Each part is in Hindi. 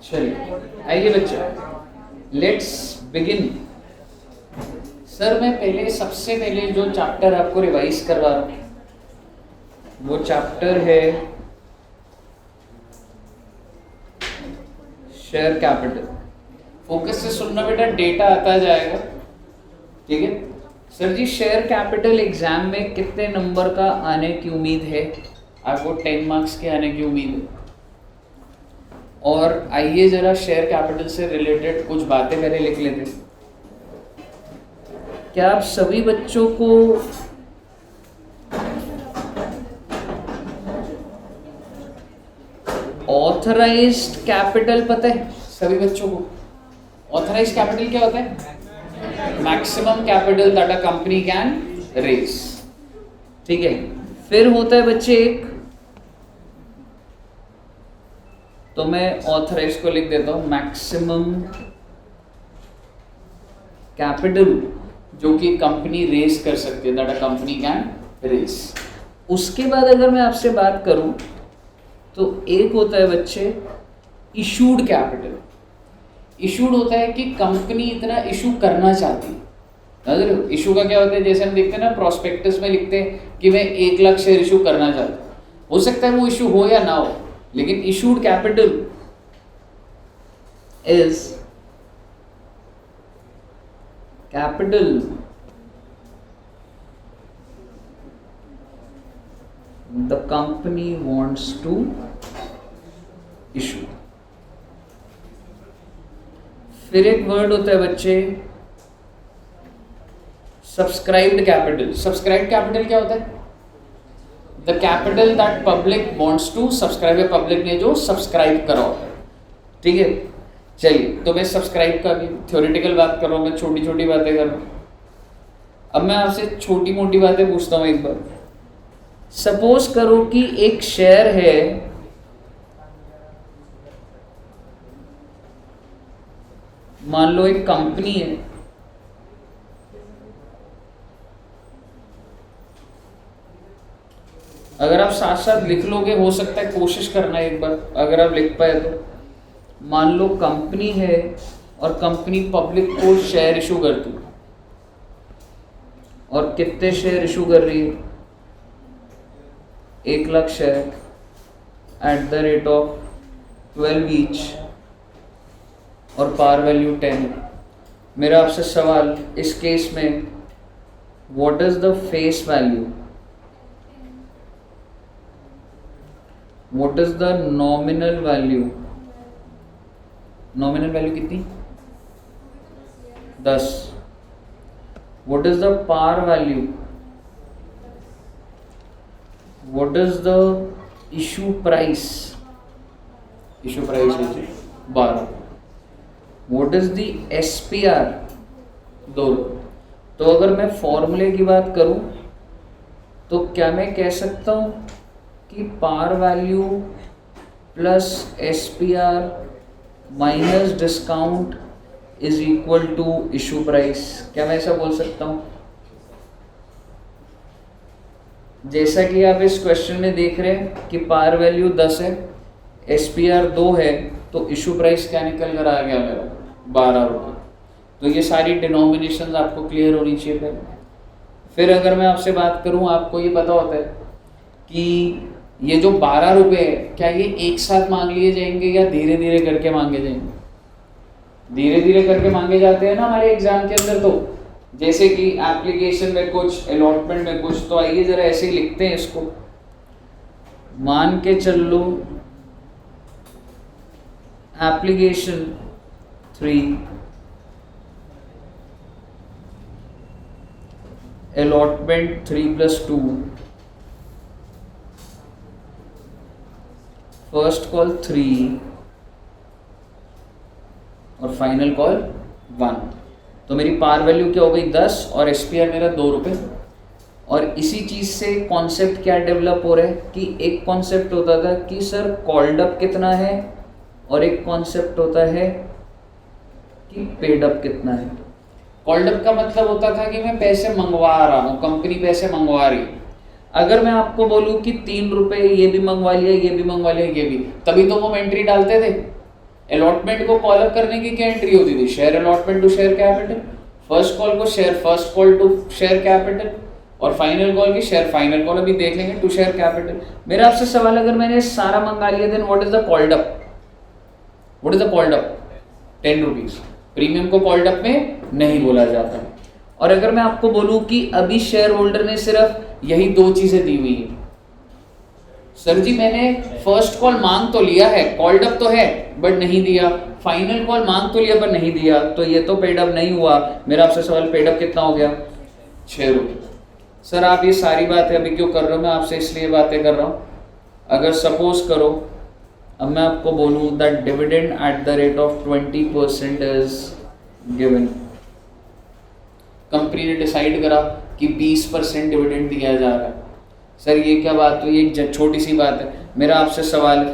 चलिए आइए बच्चों, लेट्स बिगिन। सर मैं सबसे पहले जो चैप्टर आपको रिवाइज करवा रहा हूँ वो चैप्टर है शेयर कैपिटल। फोकस से सुनना बेटा, डेटा आता जाएगा, ठीक है। सर जी शेयर कैपिटल एग्जाम में कितने नंबर का आने की उम्मीद है? आपको 10 मार्क्स के आने की उम्मीद है। और आइए जरा शेयर कैपिटल से रिलेटेड कुछ बातें पहले लिख लेते हैं। क्या आप सभी बच्चों को ऑथराइज्ड कैपिटल पता है? सभी बच्चों को ऑथराइज्ड कैपिटल क्या होता है? Maximum capital that a company can raise, ठीक है। फिर होता है बच्चे एक, तो मैं ऑथराइज को लिख देता हूं मैक्सिमम कैपिटल जो कि कंपनी रेज कर सकती है, that a company can raise. उसके बाद अगर मैं आपसे बात करूं तो एक होता है बच्चे इशूड कैपिटल। इशूड होता है कि कंपनी इतना इशू करना चाहती है। इशू का क्या होता है? जैसे हम देखते हैं ना, प्रोस्पेक्टस में लिखते हैं कि मैं 1 लाख शेयर इशू करना चाहता हूँ। हो सकता है वो इशू हो या ना हो, लेकिन issued capital is capital the company wants to issue। फिर एक वर्ड होता है बच्चे सब्सक्राइब्ड कैपिटल। सब्सक्राइब्ड कैपिटल क्या होता है? The capital that public wants to subscribe. Public ने जो सब्सक्राइब करा होता है, ठीक है। चलिए, तो मैं सब्सक्राइब का भी थ्योरेटिकल बात कर रहा हूँ, मैं छोटी छोटी बातें कर रहा हूँ। अब मैं आपसे छोटी मोटी बातें पूछता हूँ एक बार। सपोज करो कि एक शेयर है, मान लो एक कंपनी है, अगर आप साथ साथ लिख लोगे, हो सकता है कोशिश करना एक बार, अगर आप लिख पाए तो। मान लो कंपनी है और कंपनी पब्लिक को शेयर इशू करती है, और कितने शेयर इशू कर रही है? 1 lakh share eight the rate of 12 each, और पार वैल्यू 10। मेरा आपसे सवाल इस केस में, what is the face value, what is the nominal value? Nominal value कितनी? 10। What is the par value? What is the issue price? Issue price is 12। What is the SPR? 2। तो अगर मैं फॉर्मूले की बात करूं तो क्या मैं कह सकता हूं कि par value plus SPR minus discount is equal to issue price? क्या मैं ऐसा बोल सकता हूं? जैसा कि आप इस क्वेश्चन में देख रहे हैं कि पार वैल्यू 10 है, SPR 2 है, तो इशू प्राइस क्या निकल कर आ गया मेरा? 12 रुपये। तो ये सारी डिनोमिनेशन आपको क्लियर होनी चाहिए पहले। फिर अगर मैं आपसे बात करूं, आपको ये पता होता है कि ये जो 12 रुपये है, क्या ये एक साथ मांग लिए जाएंगे या धीरे धीरे करके मांगे जाएंगे? धीरे धीरे करके मांगे जाते हैं ना हमारे एग्जाम के अंदर। तो जैसे कि एप्लीकेशन में कुछ, अलॉटमेंट में कुछ। तो आइए जरा ऐसे ही लिखते हैं इसको। मान के चल लो एप्लीकेशन 3, अलॉटमेंट 3+2, फर्स्ट कॉल 3 और फाइनल कॉल 1। तो मेरी पार वैल्यू क्या हो गई? 10, और SPR मेरा 2 रुपये। और इसी चीज़ से कॉन्सेप्ट क्या डेवलप हो रहा है कि एक कॉन्सेप्ट होता था कि सर कॉल्ड अप कितना है, और एक कॉन्सेप्ट होता है कि पेड अप कितना है। कॉल्ड अप का मतलब होता था कि मैं पैसे मंगवा रहा हूँ, कंपनी पैसे मंगवा रही है। अगर मैं आपको बोलूँ कि 3 रुपये ये भी मंगवा लिया, ये भी मंगवा लिया, ये भी, तभी तो वो एंट्री डालते थे। अलॉटमेंट को कॉल अप करने की क्या एंट्री होती थी, share allotment to share capital, first call को share first call to share capital, और फाइनल कॉल की शेयर फाइनल कॉल अभी देख लेंगे टू शेयर कैपिटल। मेरा आपसे सवाल, अगर मैंने सारा मंगा लिया then what is the called up, what is the called up, 10 rupees. Premium को कॉल्ड अप में नहीं बोला जाता। और अगर मैं आपको बोलूं कि अभी शेयर होल्डर ने सिर्फ यही 2 चीजें दी हुई है, सर जी मैंने फर्स्ट कॉल मांग तो लिया है, कॉल्ड अप तो है बट नहीं दिया, फाइनल कॉल मांग तो लिया पर नहीं दिया, तो ये तो पेड अप नहीं हुआ। मेरा आपसे सवाल, पेड अप कितना हो गया, 6 रुपये। सर आप ये सारी बातें अभी क्यों कर रहे हो, मैं आपसे इसलिए बातें कर रहा हूँ, अगर सपोज करो अब मैं आपको बोलूँ that dividend eight the rate of 20% is given, company ने डिसाइड करा कि 20% डिविडेंड दिया जा रहा है। सर ये क्या बात हुई, एक छोटी सी बात है। मेरा आपसे सवाल,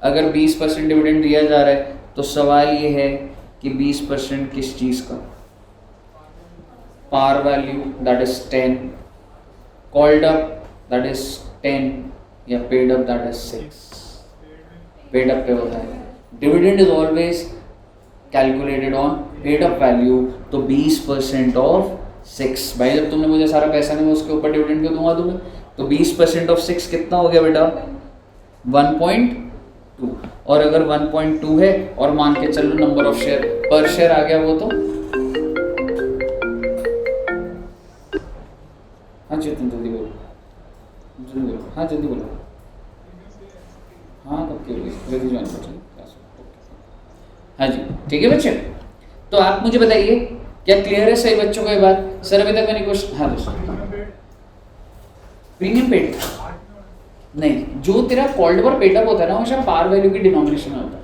अगर 20% डिविडेंड दिया जा रहा है तो सवाल ये है कि 20% किस चीज़ का, par value that is 10, called up that is 10, या paid up that is 6। Paid up पे होता है, dividend is always calculated on paid up value, तो 20% ऑफ 6। भाई जब तुमने मुझे सारा पैसा नहीं, मैं उसके ऊपर डिविडेंड क्यों दूंगा तुम्हें, तो 20% ऑफ 6 कितना हो गया बेटा, 1.2। और अगर 1.2 है और मान के चलो नंबर ऑफ शेयर पर शेयर आ गया, वो तो हाँ जी तुम जल्दी बोलो, जल्दी बोलो, हाँ जल्दी बोलो, हाँ तब क्यों जल्दी ज्वाइन करो। हाँ जी ठीक है बच्चे, तो आप मुझे बताइए क्या क्लियर है सही बच्चों को ये बात। सर अभी तक मैंने क्वेश्चन, हाँ दोस्तों प्रीमियम पेड नहीं, जो तेरा कॉल्ड पर पेड अप होता है ना हमेशा पार वैल्यू की डिनोमिनेशन में होता है,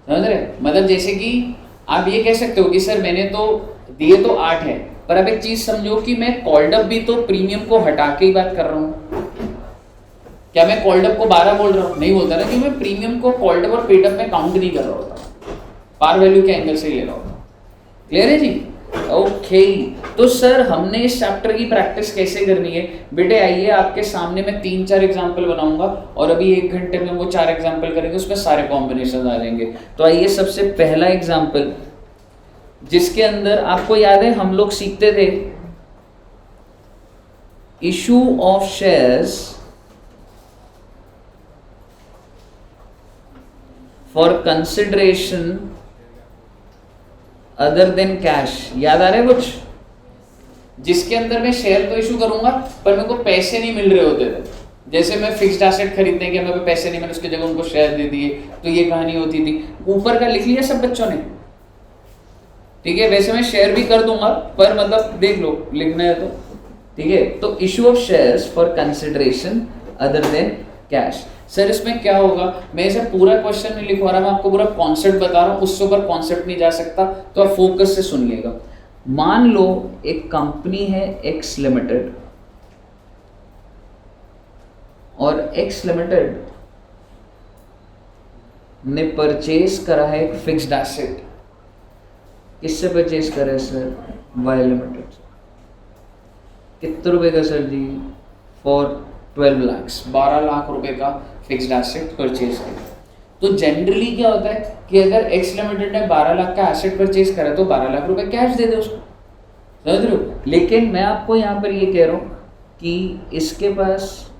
समझ रहे, मतलब जैसे कि आप ये कह सकते हो कि सर मैंने तो दिए तो 8 है, पर अब एक चीज समझो कि मैं कॉल्ड अप भी तो प्रीमियम को हटा के ही बात कर रहा हूँ। क्या मैं कॉल्ड अप को 12 बोल रहा हूँ, नहीं बोलता ना, कि मैं प्रीमियम को कॉल्ड अप और पेड अप में काउंट नहीं कर रहा होता, पार वैल्यू के एंगल से ही ले रहा होता। क्लियर है जी, ओके। तो सर हमने इस चैप्टर की प्रैक्टिस कैसे करनी है बेटे, आइए आपके सामने मैं 3-4 एग्जाम्पल बनाऊंगा और अभी 1 घंटे में वो 4 एग्जाम्पल करेंगे, उसमें सारे कॉम्बिनेशन आ जाएंगे। तो आइए सबसे पहला एग्जाम्पल, जिसके अंदर आपको याद है हम लोग सीखते थे issue of shares for consideration other than cash, याद आ रहा है कुछ, जिसके अंदर मैं शेयर तो इशू करूंगा पर मेरे को पैसे नहीं मिल रहे होते थे। जैसे मैं फिक्स्ड एसेट खरीदने के, मेरे को पैसे नहीं मिले, उसकी जगह उनको शेयर दे दिए, तो ये कहानी होती थी। ऊपर का लिख लिया सब बच्चों ने, ठीक है, वैसे मैं शेयर भी कर दूंगा पर मतलब देख लो लिखना है तो, ठीक है। तो issue of shares for consideration other than cash. Sir इसमें क्या होगा, मैं इसे पूरा क्वेश्चन नहीं लिखवा रहा, मैं आपको पूरा कॉन्सेप्ट बता रहा हूँ, उससे ऊपर कॉन्सेप्ट नहीं जा सकता, तो आप फोकस से सुनिएगा। मान लो एक कंपनी है एक्स लिमिटेड, और एक्स लिमिटेड ने परचेज करा है एक फिक्स्ड एसेट। किससे परचेज करा है सर, वाई लिमिटेड। कितने रुपए का सर जी, फॉर 12 लाख, 12 लाख रुपए का फिक्स्ड एसेट परचेज किया। तो जनरली क्या होता है कि अगर एक्स लिमिटेड ने 12 लाख का एसेट परचेज करा तो 12 लाख रुपए कैश दे दे उसको, समझ रहे हो। लेकिन मैं आपको यहाँ पर ये कह रहा हूँ कि इसके पास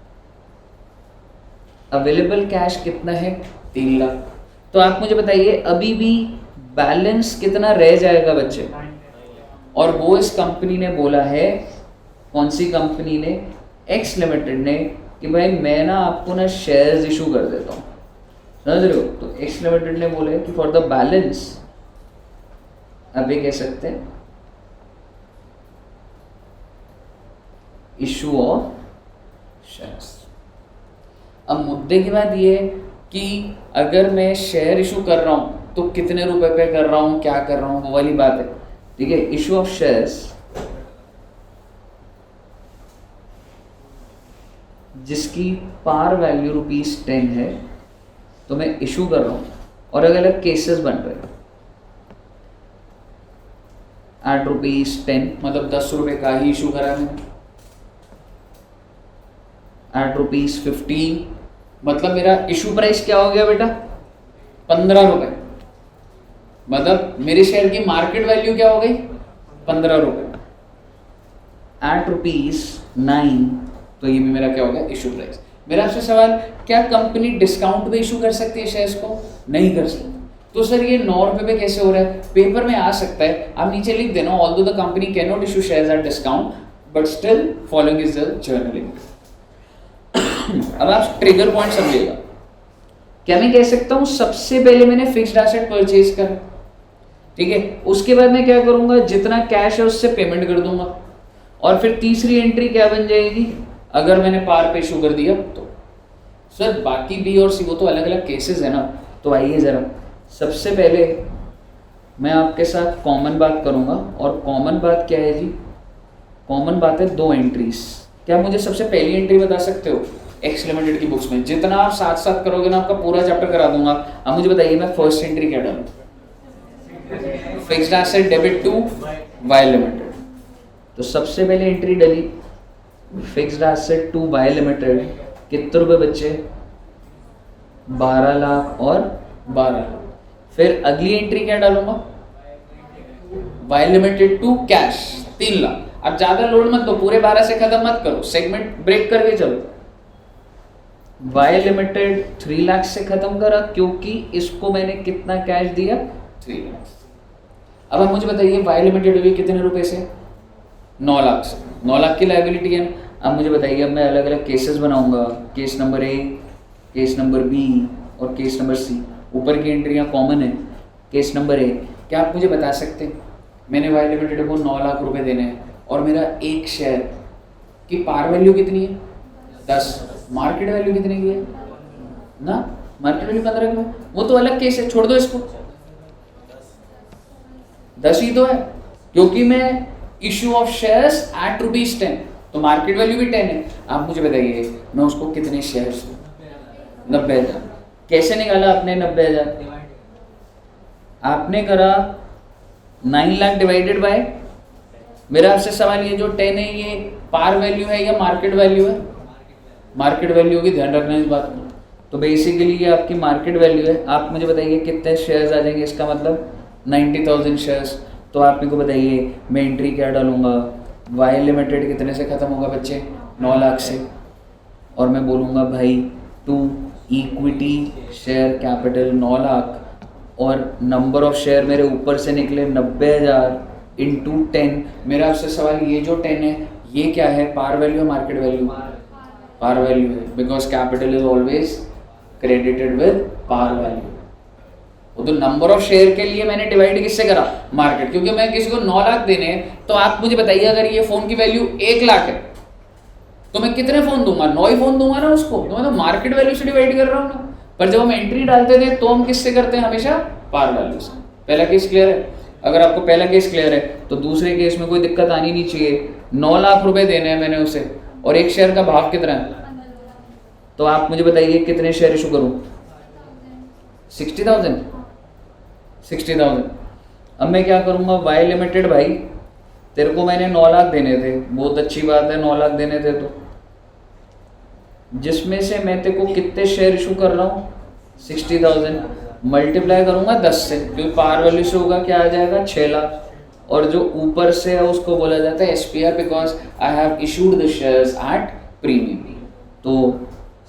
अवेलेबल कैश कितना है, 3 लाख। तो आप मुझे बताइए अभी भी बैलेंस कितना रह जाएगा बच्चे, और वो इस कंपनी ने बोला है, कौन सी कंपनी ने, एक्स लिमिटेड ने, कि भाई मैं ना आपको ना शेयर्स इशू कर देता हूँ, समझ रहे हो। तो एक्स लिमिटेड ने बोले कि फॉर द बैलेंस, अब ये कह सकते हैं इशू ऑफ शेयर्स। अब मुद्दे की बात ये है कि अगर मैं शेयर इशू कर रहा हूँ तो कितने रुपए पे कर रहा हूँ, क्या कर रहा हूँ, वो वाली बात है, ठीक है। इशू ऑफ शेयर्स जिसकी पार वैल्यू ₹10 है, तो मैं इशू कर रहा हूँ, और अलग अलग केसेस बन रहे हैं। एट ₹10 मतलब 10 रुपये का ही इशू करा मैंने, एट ₹15 मतलब मेरा इशू प्राइस क्या हो गया बेटा, 15 रुपए, मतलब मेरे शेयर की मार्केट वैल्यू क्या हो गई 15 रुपए एट ₹9। तो ये भी मेरा क्या हो गया इशू प्राइस। मेरा आपसे सवाल, क्या कंपनी डिस्काउंट पे इशू कर सकती है शेयर्स को? नहीं कर सकती। तो सर ये 9 रुपए पे कैसे हो रहा है? पेपर में आ सकता है, आप नीचे लिख देना, although the company can not issue shares at discount but still following is the journaling. अब आप ट्रिगर पॉइंट समझिएगा। क्या मैं कह सकता हूं सबसे पहले मैंने फिक्स्ड एसेट परचेज करा, ठीक है, उसके बाद मैं क्या करूंगा, जितना कैश है उससे पेमेंट कर दूंगा, और फिर तीसरी एंट्री क्या बन जाएगी, अगर मैंने पार पे इशू कर दिया तो। सर बाकी बी और सी वो तो अलग अलग केसेस है ना। तो आइए जरा, सबसे पहले मैं आपके साथ कॉमन बात करूंगा, और कॉमन बात क्या है जी? कॉमन बात है 2 एंट्रीज। क्या मुझे सबसे पहली एंट्री बता सकते हो? एक्स लिमिटेड की बुक्स में जितना आप साथ साथ करोगे ना, आपका पूरा चैप्टर करा दूंगा। अब मुझे बताइए मैं फर्स्ट एंट्री क्या डालूं? Fixed asset debit to Y limited. तो सबसे पहले एंट्री डली fixed asset to Y limited, कितने रुपए बच्चे? 12 लाख और 12 लाख। फिर अगली एंट्री क्या डालूंगा? Y limited to cash 3 lakh. अब ज्यादा लोड मत दो, पूरे 12 से खत्म मत करो, सेगमेंट ब्रेक करके चलो। वाई लिमिटेड 3 लाख से खत्म करा, क्योंकि इसको मैंने कितना कैश दिया? 3 लाख। अब आप मुझे बताइए वाई लिमिटेड हुई कितने रुपए से? 9 लाख से। 9 लाख की लायबिलिटी है। अब मुझे बताइए, अब मैं अलग अलग केसेस बनाऊंगा, case number A, case number B और केस नंबर सी। ऊपर की एंट्रियां कॉमन है। केस नंबर ए, क्या आप मुझे बता सकते हैं मैंने वाई लिमिटेड को 9 लाख रुपए देने हैं और मेरा एक शेयर की पार वैल्यू कितनी है? 10। मार्केट वैल्यू कितने की है ना? मार्केट वैल्यू 15 की है। वो तो अलग केस है, छोड़ दो इसको। 10 ही तो है, क्योंकि मैं इशू ऑफ शेयर्स एट ₹10, तो मार्केट वैल्यू भी 10 है। आप मुझे बताइए मैं उसको कितने शेयर्स दूं? 90,000। कैसे निकाला आपने 90,000? आपने करा 9 लाख डिवाइडेड बाय, मेरा आपसे सवाल ये जो 10 है ये पार वैल्यू है या मार्केट वैल्यू है? मार्केट वैल्यू होगी, ध्यान रखना इस बात को। तो बेसिकली ये आपकी मार्केट वैल्यू है। आप मुझे बताइए कितने शेयर्स आ जाएंगे, इसका मतलब 90,000 शेयर्स। तो आप मेरे को बताइए मैं एंट्री क्या डालूंगा? वाई लिमिटेड कितने से खत्म होगा बच्चे? 9 लाख से। और मैं बोलूँगा भाई to equity share capital 9 lakh, और नंबर ऑफ शेयर मेरे ऊपर से निकले 90,000 इंटू 10। मेरा आपसे सवाल, ये जो 10 है ये क्या है? पार वैल्यू है मार्केट वैल्यू? पार वैल्यू है, because capital is always credited with par value. वो तो नंबर ऑफ शेयर के लिए मैंने डिवाइड किससे करा? मार्केट। क्योंकि मैं किसी को 9 लाख देने हैं, तो आप मुझे बताइए अगर ये फोन की वैल्यू 1 लाख है तो मैं कितने फोन दूंगा? 9 ही फोन दूंगा ना उसको, तो मैं तो मार्केट वैल्यू से डिवाइड कर रहा हूँ ना। पर जब हम एंट्री डालते थे तो हम किससे करते हैं? हमेशा पार वैल्यू से। पहला केस क्लियर है? अगर आपको पहला केस क्लियर है तो दूसरे केस में कोई दिक्कत आनी नहीं चाहिए। 9 लाख रुपए देने हैं मैंने उसे, और एक शेयर का भाव कितना है? तो आप मुझे बताइए कितने शेयर इशू करूं? 60,000। 60,000। अब मैं क्या करूंगा? वाई लिमिटेड भाई तेरे को मैंने 9 लाख देने थे, बहुत अच्छी बात है 9 लाख देने थे, तो जिसमें से मैं तेरे को कितने शेयर इशू कर रहा हूँ? 60,000 मल्टीप्लाई करूंगा 10 से, क्योंकि पार वैल्यू से होगा क्या आ जाएगा? 6 लाख। और जो ऊपर से है उसको बोला जाता है SPR, because I have issued the shares at premium. तो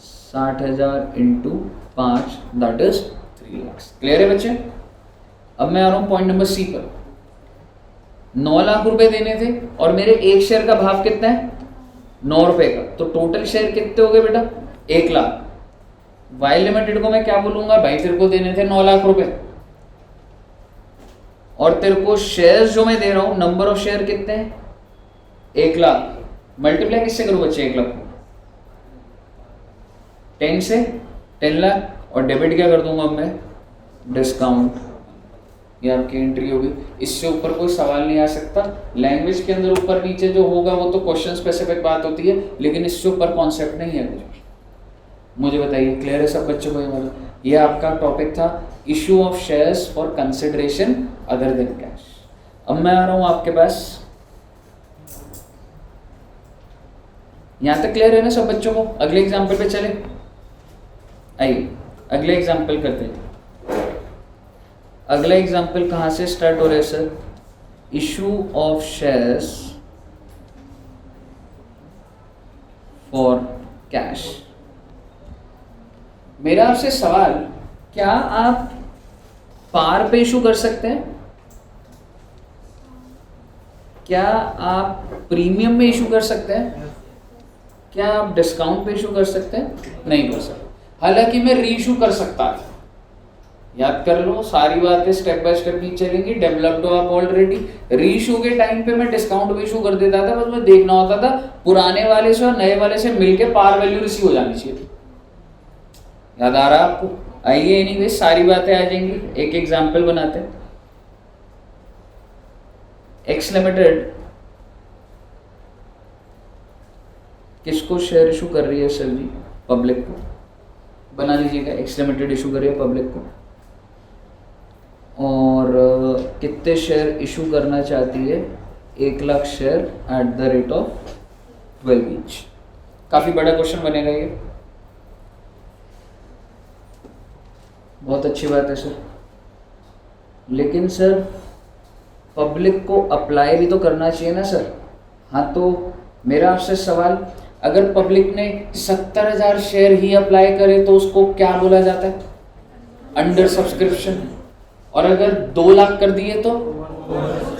60,000 into 5 that is 3 lakh. Clear है बच्चे? अब मैं आ रहा हूँ पॉइंट नंबर सी पर। 9 लाख रुपए देने थे और मेरे एक शेयर का भाव कितना है? 9 रुपए का। तो टोटल शेयर कितने हो गए बेटा? 1 लाख। वाई लिमिटेड को मैं क्या बोलूंगा? भाई तेरे को देने थे 9 लाख रुपए, और तेरे को शेयर्स जो मैं दे रहा हूं, नंबर ऑफ शेयर कितने हैं? 1 लाख। मल्टीप्लाई किससे करूं बच्चे? 1 लाख 10 से, 10 लाख, और डेबिट क्या कर दूंगा अब मैं? डिस्काउंट। ये आपकी एंट्री होगी। इससे ऊपर कोई सवाल नहीं आ सकता। लैंग्वेज के अंदर ऊपर नीचे जो होगा वो तो क्वेश्चन स्पेसिफिक बात होती है, लेकिन इससे ऊपर कॉन्सेप्ट नहीं है कुछ। मुझे बताइए क्लियर है सब बच्चों को? ये वाला ये आपका टॉपिक था, issue of shares for consideration other than cash. अब मैं आ रहा हूं आपके पास, यहां तक क्लियर है ना सब बच्चों को? अगले एग्जाम्पल पे चले, आइए अगले एग्जाम्पल करते हैं। अगला एग्जाम्पल कहाँ से स्टार्ट हो रहा है sir? Issue of shares for cash. मेरा आपसे सवाल, क्या आप पार पे इशू कर सकते हैं? क्या आप प्रीमियम में इशू कर सकते हैं? क्या आप डिस्काउंट पे इशू कर सकते हैं? नहीं कर सकते। हालांकि मैं रीइशू कर सकता था। याद कर लो, सारी बातें स्टेप बाय स्टेप नहीं चलेंगी, डेवलप्ड हो आप ऑलरेडी। रीइशू के टाइम पे मैं डिस्काउंट भी इशू कर देता था, बस मैं देखना होता था पुराने वाले से और नए वाले से मिलके पार वैल्यू रिसीव हो जानी चाहिए। याद आ रहा आपको? आइए, एनीवे सारी बातें आ जाएंगी। एक एग्जाम्पल बनाते हैं। एक्स लिमिटेड किसको शेयर इशू कर रही है सर जी? पब्लिक को। बना लीजिएगा, एक्स लिमिटेड इशू कर रही है पब्लिक को, और कितने शेयर इशू करना चाहती है? 1 lakh share eight the rate of 12 each. काफी बड़ा क्वेश्चन बनेगा ये। बहुत अच्छी बात है सर, लेकिन सर पब्लिक को अप्लाई भी तो करना चाहिए ना सर। हाँ, तो मेरा आपसे सवाल, अगर पब्लिक ने 70,000 शेयर ही अप्लाई करे तो उसको क्या बोला जाता है? Under subscription. और अगर 2 लाख कर दिए तो?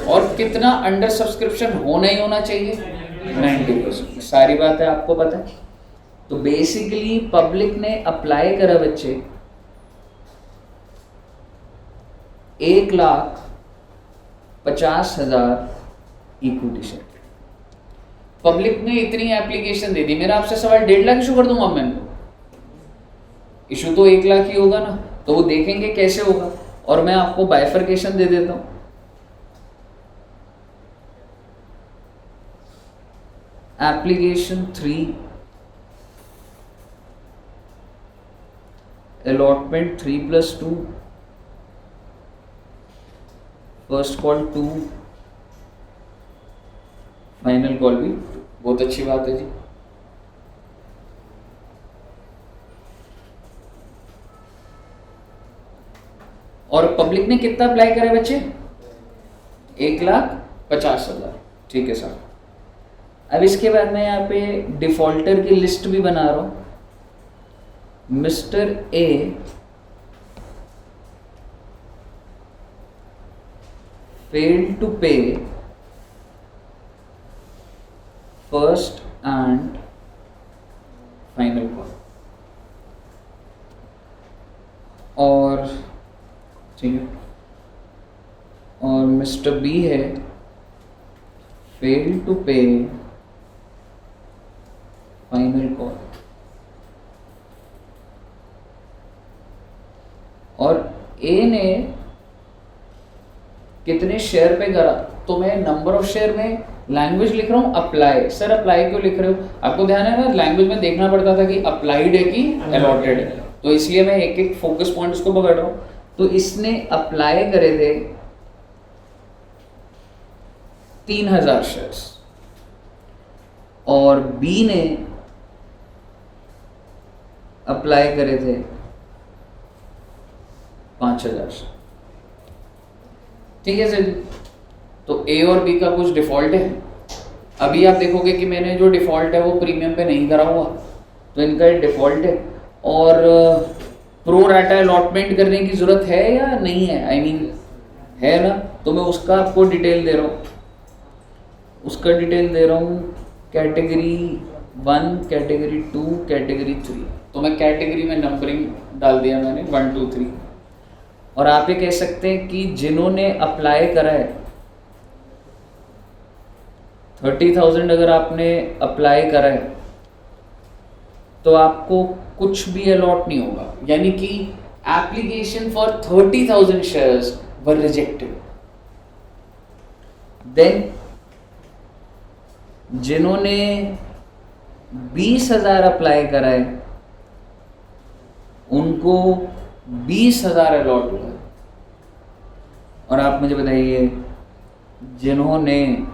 और कितना अंडर सब्सक्रिप्शन होना ही होना चाहिए? 90%। सारी बात है आपको पता है। तो बेसिकली पब्लिक ने अप्लाई करा बच्चे 1,50,000 इक्विटी शेयर। पब्लिक ने इतनी एप्लीकेशन दे दी, मेरा आपसे सवाल 1.5 लाख इशू कर दूंगा मैं? इशू तो 1 लाख ही होगा ना, तो वो देखेंगे कैसे होगा। और मैं आपको बाइफर्केशन दे देता हूं। Application 3, allotment 3+2, first call 2, final call भी 2। बहुत अच्छी बात है जी। और पब्लिक ने कितना अप्लाई करा बच्चे? 1,50,000। ठीक है सर। अब इसके बाद मैं यहाँ पे डिफॉल्टर की लिस्ट भी बना रहा हूं। Mister A failed to pay first and final call। और ठीक है, और मिस्टर बी है failed to pay final call. और ए ने कितने शेयर पे करा? तो मैं नंबर ऑफ शेयर में लैंग्वेज लिख रहा हूँ अप्लाई। सर अप्लाई क्यों लिख रहे हो? आपको ध्यान है ना, लैंग्वेज में देखना पड़ता था कि अप्लाइड है कि अलॉटेड है, तो इसलिए मैं एक एक फोकस पॉइंट उसको पकड़ रहा हूँ। तो इसने अप्लाई करे थे 3,000 शेयर्स, और बी ने अप्लाई करे थे 5,000 शेयर। ठीक है सर। तो ए और बी का कुछ डिफॉल्ट है। अभी आप देखोगे कि मैंने जो डिफॉल्ट है वो प्रीमियम पे नहीं करा हुआ, तो इनका डिफॉल्ट है। और प्रो राटा अलॉटमेंट करने की जरूरत है या नहीं है? आई मीन है ना, तो मैं उसका आपको डिटेल दे रहा हूँ। Category 1, category 2, category 3। तो मैं कैटेगरी में नंबरिंग डाल दिया मैंने 1, 2, 3। और आप ये कह सकते हैं कि जिन्होंने अप्लाई करा है 30,000, अगर आपने अप्लाई करा है तो आपको कुछ भी अलॉट नहीं होगा, यानी कि application for 30,000 shares were rejected. Then जिन्होंने 20,000 अप्लाई करा है उनको 20,000 अलॉट हुआ। और आप मुझे बताइए जिन्होंने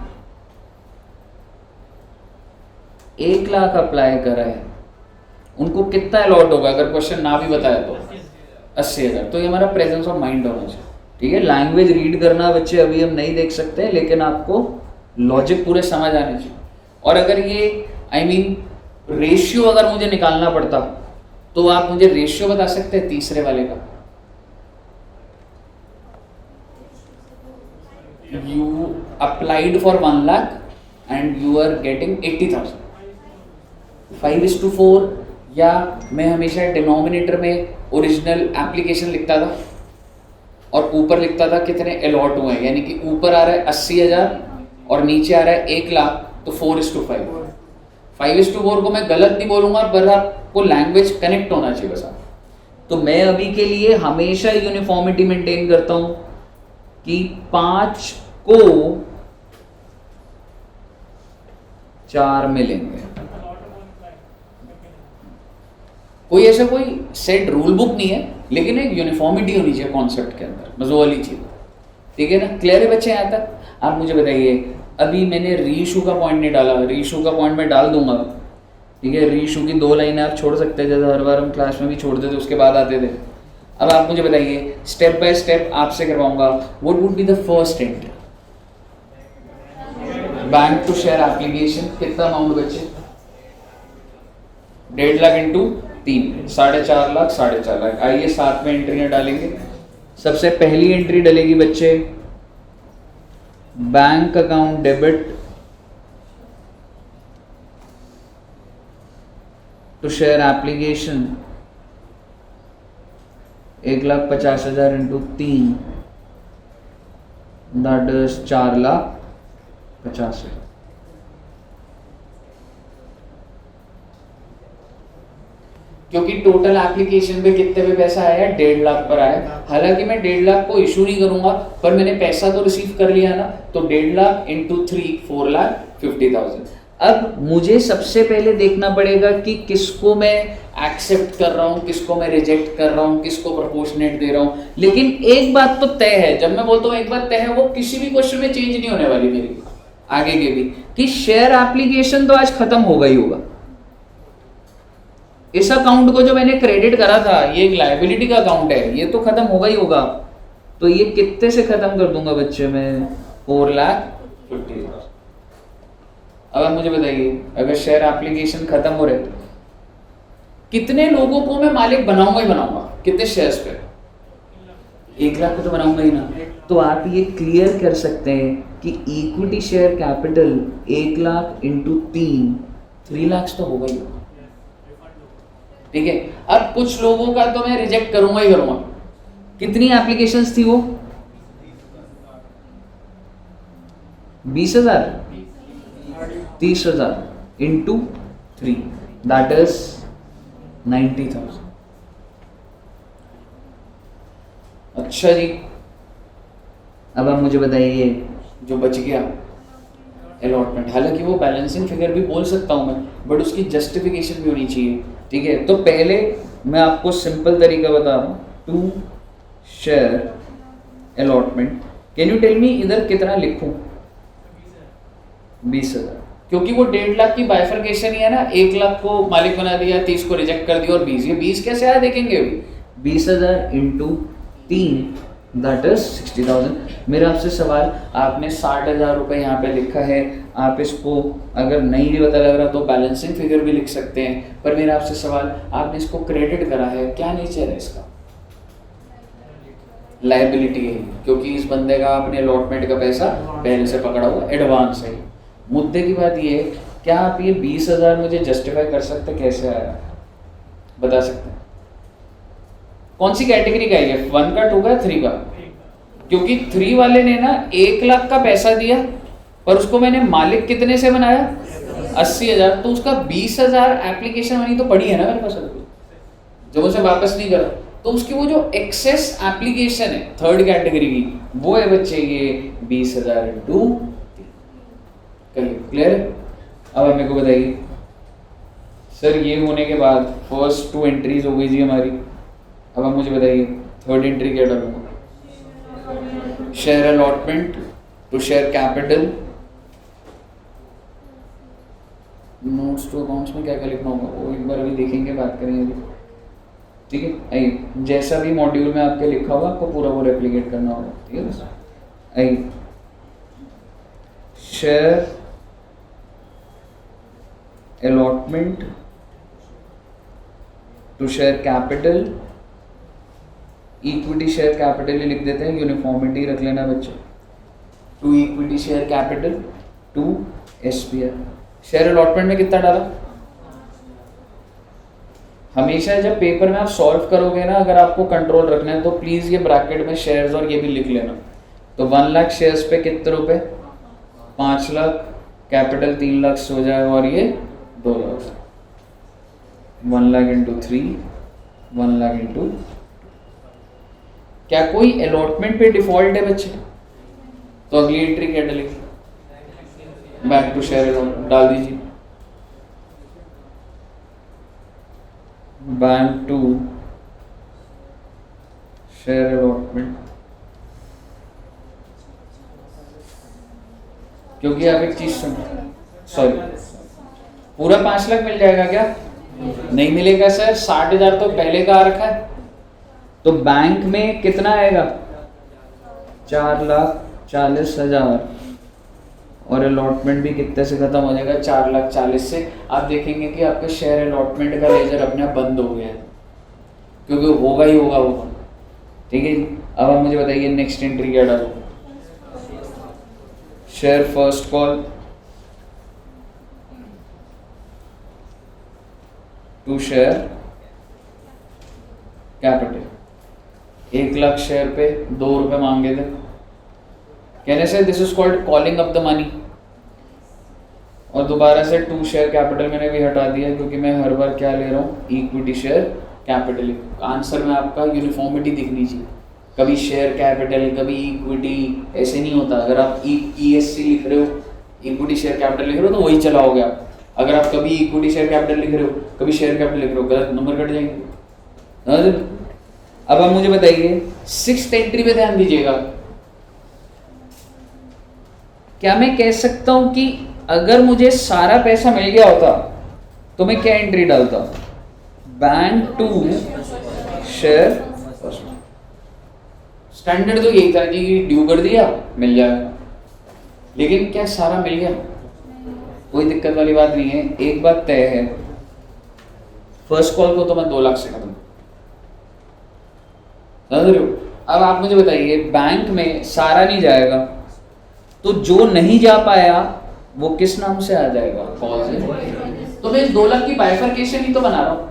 1 लाख अप्लाई करा है उनको कितना अलॉट होगा? अगर क्वेश्चन ना भी बताया तो 80,000। तो ये हमारा प्रेजेंस ऑफ माइंड होना चाहिए। ठीक है, लैंग्वेज रीड करना बच्चे अभी हम नहीं देख सकते, लेकिन आपको लॉजिक पूरे समझ आने चाहिए। और अगर ये रेशियो अगर मुझे निकालना पड़ता तो आप मुझे रेशियो बता सकते हैं तीसरे वाले का? You applied for 1 lakh and you are getting 80,000, 5:4, या मैं हमेशा डिनोमिनेटर में ओरिजिनल एप्लीकेशन लिखता था और ऊपर लिखता था कितने अलॉट हुए हैं, यानी कि ऊपर आ रहा है 80,000 और नीचे आ रहा है 1 लाख, तो 4:5। 5:4 को मैं गलत नहीं बोलूंगा, पर आपको लैंग्वेज कनेक्ट होना चाहिए बस आप। तो मैं अभी के लिए हमेशा यूनिफॉर्मिटी मेंटेन करता हूं कि 5 को 4 मिलेंगे। कोई ऐसा कोई सेट रूल बुक नहीं है, लेकिन एक यूनिफॉर्मिटी होनी चाहिए कॉन्सेप्ट के अंदर, बस वो वाली चीज। ठीक है ना, क्लियर है बच्चे यहाँ तक? आप मुझे बताइए, अभी मैंने रीशू का पॉइंट नहीं डाला, रीशू का पॉइंट मैं डाल दूंगा। ठीक है, रीशू की 2 लाइनें आप छोड़ सकते हैं, जैसे हर बार हम क्लास में भी छोड़ते थे, उसके बाद आते थे। अब आप मुझे बताइए, स्टेप बाय स्टेप आपसे करवाऊंगा, what would be the first entry? Bank to share application, कितना अमाउंट बच्चे? 1.5 लाख इंटू 3, 4.5 लाख, 4.5 लाख। आइए साथ में एंट्रियां डालेंगे। सबसे पहली एंट्री डलेगी बच्चे, bank account debit to share application 1,50,000 into 3, that is 4,50,000। क्योंकि टोटल एप्लीकेशन पे कितने पे पैसा आया? 1.5 लाख पर आया। हालांकि मैं 1.5 लाख को इशू नहीं करूंगा, पर मैंने पैसा तो रिसीव कर लिया ना, तो 1.5 लाख इंटू 3, 4,50,000। अब मुझे सबसे पहले देखना पड़ेगा कि किसको मैं एक्सेप्ट कर रहा हूं, किसको मैं रिजेक्ट कर रहा हूं, किसको प्रोपोर्शनेट दे रहा हूं। लेकिन एक बात तो तय है, जब मैं बोलता हूं एक बात तय है, वो किसी भी क्वेश्चन में चेंज नहीं होने वाली मेरी आगे के भी, कि शेयर एप्लीकेशन तो आज खत्म होगा ही होगा। इस अकाउंट को जो मैंने क्रेडिट करा था, ये एक लायबिलिटी का अकाउंट है, ये तो खत्म होगा ही होगा। तो ये कितने से खत्म कर दूंगा बच्चे मैं? 4,50,000। अब आप मुझे बताइए, अगर शेयर एप्लीकेशन खत्म हो रहे कितने लोगों को मैं मालिक बनाऊंगा ही बनाऊंगा? कितने शेयर्स पे? 1 लाख को तो बनाऊंगा ही ना। तो आप ये क्लियर कर सकते हैं कि equity share capital 1 lakh into 3 lakh तो होगा ही होगा। ठीक है, अब कुछ लोगों का तो मैं रिजेक्ट करूंगा ही करूंगा। कितनी एप्लीकेशंस थी वो? 20,000, 30,000 इंटू 3, दैट इज 90,000। अच्छा जी, अब आप मुझे बताइए, जो बच गया अलॉटमेंट, हालांकि वो बैलेंसिंग फिगर भी बोल सकता हूं मैं, बट उसकी जस्टिफिकेशन भी होनी चाहिए। ठीक है, तो पहले मैं आपको सिंपल तरीका बता रहा हूं, to share allotment. Can you tell me इधर कितना लिखूं? 20,000, क्योंकि वो 1.5 लाख की बाइफर्केशन ही है ना। 1 लाख को मालिक बना दिया, 30 को रिजेक्ट कर दिया और 20, ये 20 कैसे आया देखेंगे अभी। 20,000 इंटू 3, दैट इज 60,000। मेरा आपसे सवाल, आपने 60,000 रुपये यहाँ पे लिखा है, आप इसको अगर नहीं भी पता लग रहा तो बैलेंसिंग फिगर भी लिख सकते हैं, पर मेरा आपसे सवाल, आपने इसको क्रेडिट करा है, क्या नेचर है इसका? लायबिलिटी है, क्योंकि इस बंदे का अपने अलॉटमेंट का पैसा पहले से पकड़ा हुआ एडवांस है। मुद्दे की बात ये है, क्या आप ये 20,000 मुझे जस्टिफाई कर सकते कैसे आया? बता सकते हैं? कौन सी कैटेगरी का है ये? 1 का, 2 का, 3 का? क्योंकि 3 वाले ने ना 1 लाख का पैसा दिया, पर उसको मैंने मालिक कितने से बनाया? 80,000। तो उसका 20,000 एप्लीकेशन मनी तो पड़ी है ना मेरे पास अभी, जो मुझे वापस नहीं करा। तो उसकी वो जो एक्सेस एप्लीकेशन है 3rd कैटेगरी की, वो है बच्चे ये 20,000 इंटू। क्लियर है? अब आप मेरे को बताइए सर, ये होने के बाद फर्स्ट 2 एंट्रीज हो गई जी हमारी। अब आप मुझे बताइए 3rd एंट्री क्या डालूंगा? Share allotment to share capital, notes to accounts में क्या क्या लिखना होगा वो एक बार अभी देखेंगे, बात करेंगे अभी। ठीक है। आइए, जैसा भी मॉड्यूल में आपके लिखा होगा आपको पूरा वो रेप्लिकेट करना होगा, ठीक है बस। आइए, share allotment to share capital, equity share capital ही लिख देते हैं, यूनिफॉर्मिटी रख लेना बच्चे। To equity share capital to SPR. Share allotment में कितना डाला? हमेशा जब पेपर में आप सॉल्व करोगे ना, अगर आपको कंट्रोल रखना है तो प्लीज ये ब्रैकेट में शेयर्स और ये भी लिख लेना। तो 1 लाख शेयर्स पे कितने रुपए? 5 लाख, कैपिटल 3 लाख हो जाएगा और ये 2 लाख। 1 lakh into 3, 1 lakh into. क्या कोई अलॉटमेंट पे डिफॉल्ट है बच्चे? तो अगली एंट्री क्या डलेगी? बैक टू शेयर अलॉटमेंट डाल दीजिए। बैंक टू शेयर अलॉटमेंट, क्योंकि आप एक चीज सुन, सॉरी, पूरा 5 लाख मिल जाएगा क्या? नहीं मिलेगा सर, 60,000 तो पहले का आ रखा है। तो बैंक में कितना आएगा? 4,40,000 और अलॉटमेंट भी कितने से खत्म हो जाएगा? 4,40,000 से। आप देखेंगे कि आपका शेयर अलॉटमेंट का लेजर अपने आप बंद हो गया है, क्योंकि होगा ही होगा वो, ठीक है जी। अब आप मुझे बताइए नेक्स्ट एंट्री क्या डालो? Share first call to share capital. 1 lakh share पे 2 रुपए मांगे थे, कहने से this is called calling up the money. और दोबारा से 2 शेयर कैपिटल मैंने भी हटा दिया, क्योंकि मैं हर बार क्या ले रहा हूँ? Equity share capital. आंसर में आपका यूनिफॉर्मिटी दिखनी चाहिए, कभी शेयर कैपिटल कभी इक्विटी, ऐसे नहीं होता। अगर आप ESC लिख रहे हो, इक्विटी शेयर कैपिटल लिख रहे हो, तो वही चलाओगे आप। अगर आप कभी इक्विटी शेयर कैपिटल लिख रहे हो, कभी शेयर कैपिटल लिख रहे हो, गलत नंबर कट जाएंगे। अब आप मुझे बताइए 6th एंट्री पे ध्यान दीजिएगा। क्या मैं कह सकता हूं कि अगर मुझे सारा पैसा मिल गया होता तो मैं क्या एंट्री डालता? Bank to share. स्टैंडर्ड तो यही था कि ड्यू कर दिया मिल जाएगा, लेकिन क्या सारा मिल गया? कोई दिक्कत वाली बात नहीं है। एक बात तय है, फर्स्ट कॉल को तो मैं 2 लाख से खत्म। अब आप मुझे बताइए, बैंक में सारा नहीं जाएगा तो जो नहीं जा पाया वो किस नाम से आ जाएगा? कॉल से। तो मैं इस 2 लाख की बाइफरकेशन ही तो बना रहा हूं।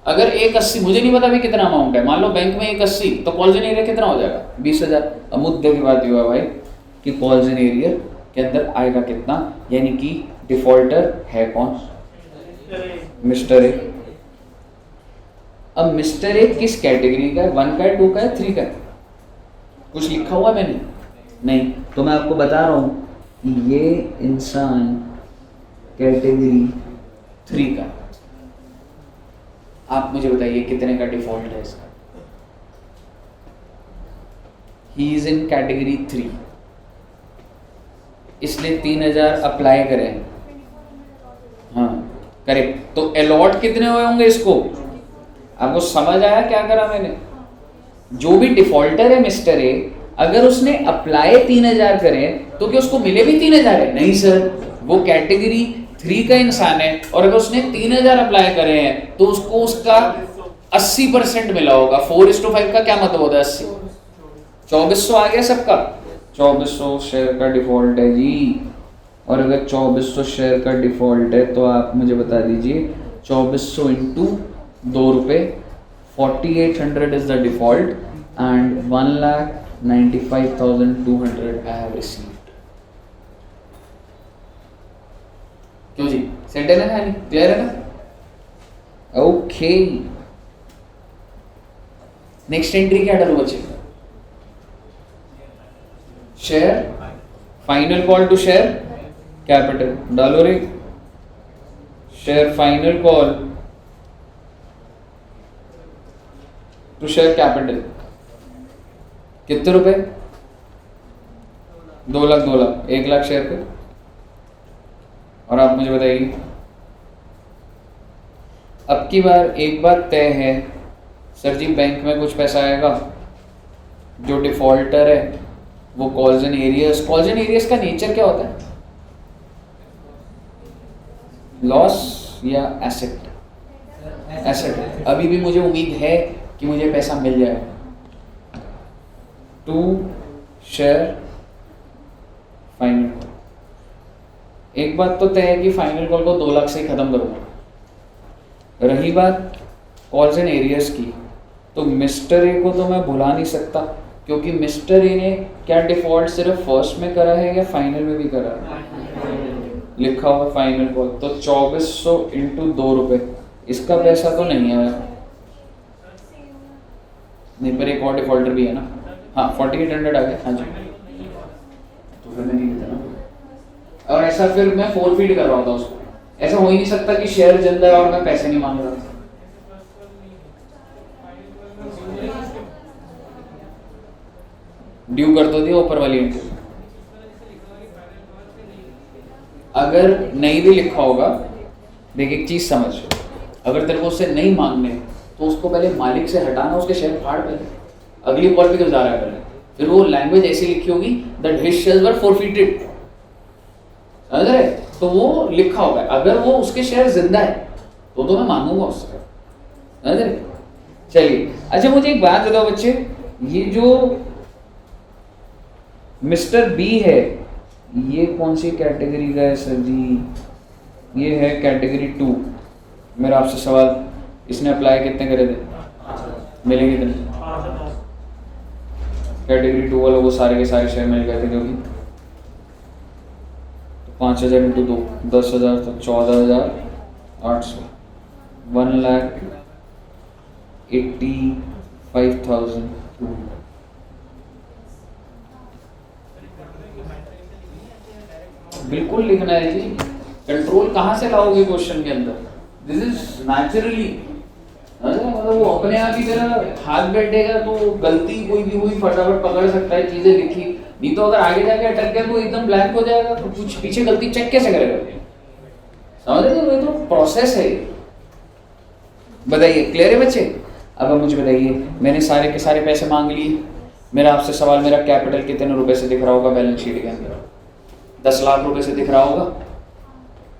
अगर 180, मुझे नहीं पता भी कितना अमाउंट है, मान लो बैंक में 180, तो कॉल्स इन एरिया कितना हो जाएगा? 20,000। अब मुद्दे की बात हुआ भाई कि कॉल्स इन एरिया के अंदर आएगा कितना, यानी कि डिफॉल्टर है कौन? Mister A. अब मिस्टर ए किस कैटेगरी का है? 1 का है, 2 का है, 3 का है? कुछ लिखा हुआ मैंने? नहीं। तो मैं आपको बता रहा हूं ये इंसान कैटेगरी 3 का। आप मुझे बताइए कितने का डिफॉल्ट है इसका? ही इज इन कैटेगरी 3, इसलिए 3,000 अप्लाई करें। हाँ करेक्ट। तो अलॉट कितने हुए होंगे इसको? आपको समझ आया क्या करा मैंने? जो भी डिफॉल्टर है मिस्टर ए, अगर उसने अप्लाई 3,000 करें तो क्या उसको मिले भी 3,000 है? नहीं सर, वो कैटेगरी 3 का इंसान है और अगर उसने 3,000 अप्लाई करे हैं तो उसको उसका 80% मिला होगा। 4:5 का क्या मतलब होता है? 80। 2400 आ गया सबका। 2400 शेयर का डिफॉल्ट है जी। और अगर 2400 शेयर का डिफॉल्ट है तो आप मुझे बता दीजिए 2400 इंटू 2 रुपए, 4800 is the default and 1,95,200 I have received. क्यों जी? सेंटर है ना? क्लियर है ना? ओके। नेक्स्ट एंट्री क्या डालो बच्चे? Share final call to share capital डालो रे। Share final call to share capital कितने रुपए? 2 लाख 2 लाख 1 लाख शेयर पे। और आप मुझे बताइए, अब की बार एक बात तय है सर जी बैंक में कुछ पैसा आएगा, जो डिफॉल्टर है वो कॉल्स एंड एरियर्स का नेचर क्या होता है? लॉस या एसेट? एसेट। अभी भी मुझे उम्मीद है कि मुझे पैसा मिल जाएगा। To share final. एक बात तो तय है कि फाइनल कॉल को 2 लाख से ही खत्म करूंगा। रही बात कॉल्स एंड एरियर्स की, तो मिस्टर ए को तो मैं भुला नहीं सकता, क्योंकि मिस्टर ए ने क्या डिफॉल्ट सिर्फ फर्स्ट में करा है या फाइनल में भी करा है? लिखा हुआ फाइनल कॉल। तो 2400 इंटू 2 रुपये, इसका पैसा तो नहीं है नहीं, पर एक और डिफॉल्टर भी है ना। हाँ 4800 आ गया। हाँ जी, तो फिर मैं नहीं देता ना। और ऐसा फिर मैं फोरफीड कर रहा होता उसको। ऐसा हो ही नहीं सकता कि शेयर जिंदा है और मैं पैसे नहीं मांग रहा। ड्यू कर तो दिया ऊपर वाली एंट्री। अगर नहीं भी लिखा होगा, देख एक चीज समझ, अगर तेरे को उससे नहीं मांगने तो उसको पहले मालिक से हटाना, उसके शेयर फाड़ पहले, अगली कॉल भी गुजारा है पहले। फिर वो लैंग्वेज ऐसी लिखी होगी that his shares were forfeited, समझ रहे? तो वो लिखा होगा। अगर वो उसके शेयर जिंदा है तो मैं मांगूंगा उससे, समझ रहे? चलिए अच्छा, मुझे एक बात बताओ बच्चे, ये जो मिस्टर बी है ये कौन सी कैटेगरी का है सर जी? ये है कैटेगरी 2। मेरा आपसे सवाल, इसने अप्लाई कितने करे थे? मिले कितने? कैटेगरी 2 वालों को सारे के सारे शेयर मिल गए थे, क्योंकि तो 5000 इंटू 2 10,000, तो 14,800, 1,85,000। बिल्कुल लिखना है जी। कंट्रोल कहाँ से लाओगे क्वेश्चन के अंदर? दिस इज नेचुरली, मतलब वो अपने आप ही तेरा हाथ बैठेगा तो गलती कोई भी हुई फटाफट पकड़ सकता है, चीजें लिखी। नहीं तो अगर आगे जाके अटक गया तो एकदम ब्लैंक हो जाएगा, तो कुछ पीछे गलती चेक कैसे करेगा? समझ रहे हो? ये तो प्रोसेस है। बताइए, क्लियर है बच्चे? अब मुझे बताइए, मैंने सारे के सारे पैसे मांग लिए। मेरा आपसे सवाल, मेरा कैपिटल कितने रुपए से दिख रहा होगा बैलेंस शीट के अंदर? 10 लाख रुपए से दिख रहा होगा।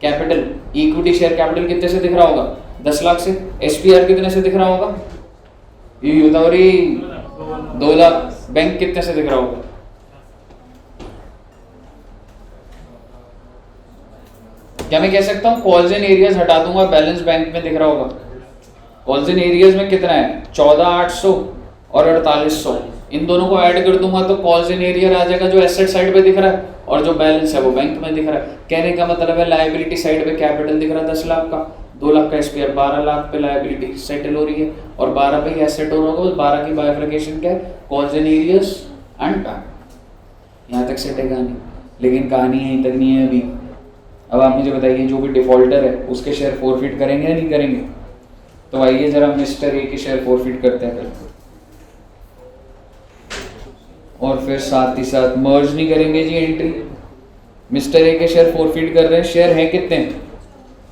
कैपिटल, इक्विटी शेयर कैपिटल कितने से दिख रहा होगा? 10 लाख से। एसपीआर कितने से दिख रहा होगा? ये 2 लाख। बैंक कितने से दिख रहा होगा? क्या मैं कह सकता हूं कॉल्स एंड एरियाज हटा दूंगा, बैलेंस बैंक में दिख रहा होगा? कॉल्स एंड एरियाज में कितना है? 14,800 और 4800। इन दोनों को ऐड कर दूंगा तो कॉल्स एंड एरियर आ जाएगा, जो एसेट साइड पे दिख रहा है, और जो बैलेंस है वो बैंक में दिख रहा है। कहने का मतलब है लायबिलिटी साइड पे कैपिटल दिख रहा है 10 लाख का, 2 लाख का एसपीआर, 12 लाख पे लायबिलिटी सेटल हो रही है, और 12 पे एसेट हो रहा होगा। 12 की बाइफरकेशन क्या है? Calls and arrears and bank. यहाँ तक सेट है कहानी, लेकिन कहानी यहीं तक नहीं है अभी। अब आप मुझे बताइए, जो भी डिफॉल्टर है उसके शेयर फोरफिट करेंगे या नहीं करेंगे? तो आइए जरा मिस्टर ए के शेयर फोरफिट करते हैं पहले, और फिर साथ ही साथ मर्ज नहीं करेंगे जी एंट्री। मिस्टर ए के शेयर फोरफिट कर रहे हैं, शेयर है कितने?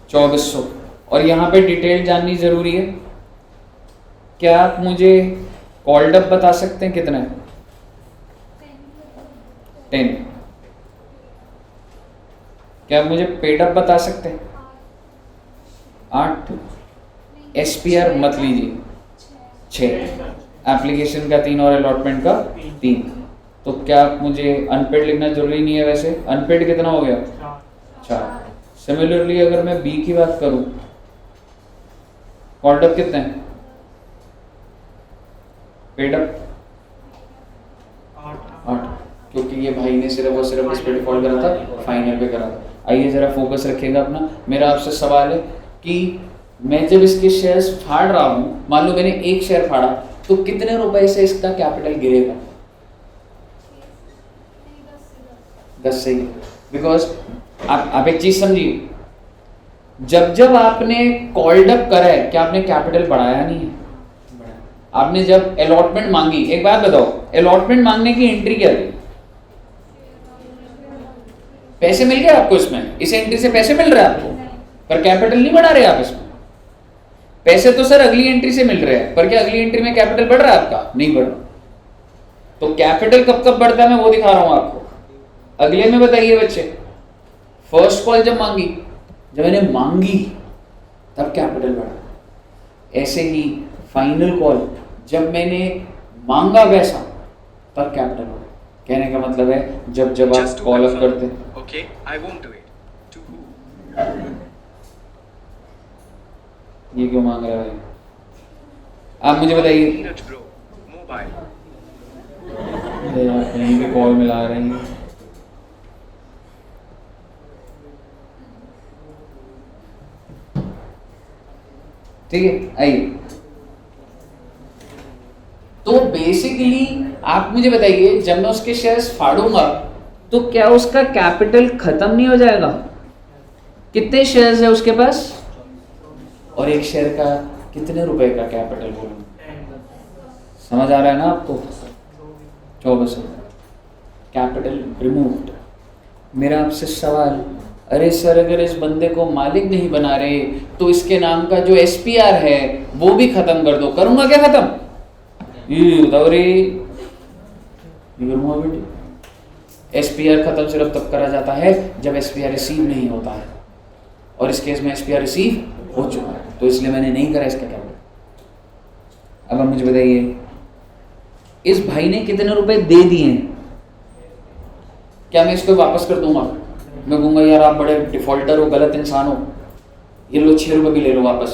2400। और यहाँ पे डिटेल जाननी जरूरी है। क्या आप मुझे कॉल्ड अप बता सकते हैं कितना है? 10। क्या आप मुझे पेड अप बता सकते हैं? 8। एसपीआर मत लीजिए, 6। एप्लीकेशन का 3 और अलॉटमेंट का 3। तो क्या आप मुझे अनपेड लिखना जरूरी नहीं है? वैसे अनपेड कितना हो गया? 4। सिमिलरली अगर मैं बी की बात करूं, कॉल्ड अप कितने हैं? पेड अप 8, क्योंकि ये भाई ने सिर्फ और सिर्फ इस पे डिफॉल्ट करा था, फाइनल पे करा था। आइए जरा फोकस रखिएगा अपना। मेरा आपसे सवाल है कि मैं जब इसके शेयर्स फाड़ रहा हूं, मान लो मैंने एक शेयर फाड़ा, तो कितने रुपए से इसका कैपिटल गिरेगा? 10 से ही। बिकॉज आप एक चीज समझिए, जब जब आपने कॉल्ड अप करा है, क्या आपने कैपिटल बढ़ाया? नहीं है। आपने जब अलॉटमेंट मांगी, एक बात बताओ, अलॉटमेंट मांगने की एंट्री क्या थी? पैसे मिल गए आपको इसमें, इस एंट्री से पैसे मिल रहे हैं आपको, पर कैपिटल नहीं बढ़ा रहे आप इसमें। पैसे तो सर अगली एंट्री से मिल रहे हैं, पर क्या अगली एंट्री में कैपिटल बढ़ रहा है आपका? नहीं बढ़ रहा। तो कैपिटल कब कब बढ़ता है मैं वो दिखा रहा हूं आपको। अगले में बताइए बच्चे, फर्स्ट कॉल जब मांगी, जब मैंने मांगी तब कैपिटल बढ़ा। ऐसे ही फाइनल कॉल जब मैंने मांगा पैसा तब कैपिटल बढ़ा। कहने का मतलब है जब जब आप कॉल अप करते हैं, okay I won't do it, to ये क्यों मांग रहा है? आप मुझे बताइए। मोबाइल कहीं पे कॉल मिला रही है। ठीक है, आइए। तो बेसिकली आप मुझे बताइए, जब मैं उसके शेयर्स फाड़ूंगा तो क्या उसका कैपिटल खत्म नहीं हो जाएगा? कितने शेयर्स है उसके पास, और एक शेयर का कितने रुपए का कैपिटल बोलूं? समझ आ रहा है ना आपको? 24 कैपिटल रिमूव्ड। मेरा आपसे सवाल, अरे सर अगर इस बंदे को मालिक नहीं बना रहे तो इसके नाम का जो SPR है वो भी खत्म कर दो। करूंगा क्या खत्म? ये बताओ रे, करूंगा बेटी। SPR खत्म सिर्फ तब करा जाता है जब SPR रिसीव नहीं होता है, और इस केस में SPR रिसीव हो चुका है, तो इसलिए मैंने नहीं करा इसका कैपिटल। अब आप मुझे बताइए, इस भाई ने कितने रुपए दे दिए हैं? क्या मैं इसको वापस कर दूंगा? मैं कहूँगा यार आप बड़े डिफॉल्टर हो, गलत इंसान हो, ये लो 6 रुपए भी ले लो वापस,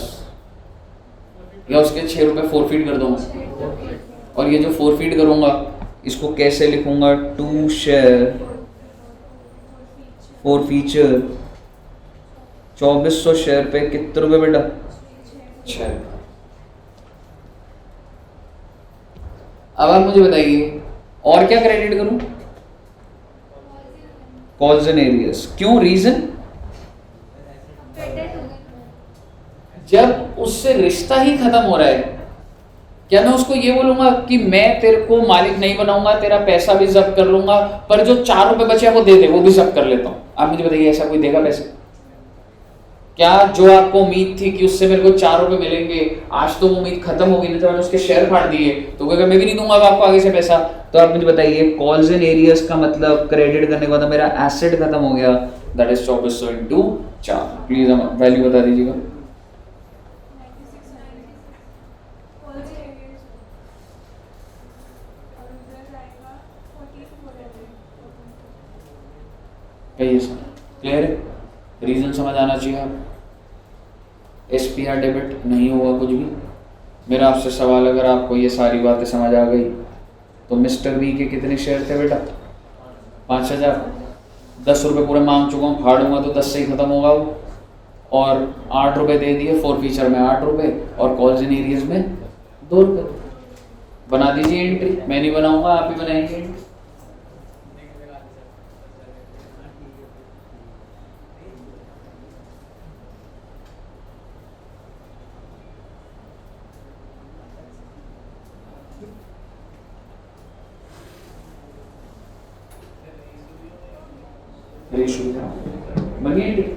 या उसके 6 रुपए फोरफीट कर दूंगा। और ये जो फोरफीट करूंगा इसको कैसे लिखूंगा? To share forfeiture 2400 share पे कितने रुपए बेटा? 6। अब आप मुझे बताइए और क्या क्रेडिट करूं? Calls and arrears. क्यों? रीजन, जब उससे रिश्ता ही खत्म हो रहा है, क्या मैं उसको ये बोलूंगा कि मैं तेरे को मालिक नहीं बनाऊंगा, तेरा पैसा भी जब्त कर लूंगा, पर जो 4 रुपए बचे वो दे दे, वो भी जब्त कर लेता हूं? आप मुझे बताइए, ऐसा कोई देगा पैसे? क्या जो आपको उम्मीद थी कि उससे मेरे को 4 रुपए मिलेंगे, आज तो वो उम्मीद खत्म हो गई, नहीं तो मैंने उसके शेयर फाड़ दिए, तो कहगा मैं भी नहीं दूंगा आपको आगे से पैसा। तो आप मुझे बताइए, कॉल्स एंड एरियर्स का मतलब क्रेडिट करने के बाद मेरा एसेट खत्म हो गया, that is 2400 into 4। Please value बता दीजिएगा। कहिए सर, क्लियर है? रीजन समझ आना चाहिए आप। SPR डेबिट नहीं होगा कुछ भी। मेरा आपसे सवाल, अगर आपको ये सारी बातें समझ आ गई तो मिस्टर बी के कितने शेयर थे बेटा? 5000। 10 रुपये पूरे मांग चुका हूँ, फाड़ूंगा तो 10 से ही खत्म होगा वो, और 8 रुपये दे दिए फोर फीचर में 8 रुपये, और कॉल्स इन एरियज में 2 रुपये। बना दीजिए एंट्री, मैं नहीं बनाऊंगा, आप ही बनाएंगे एंट्री। बनिए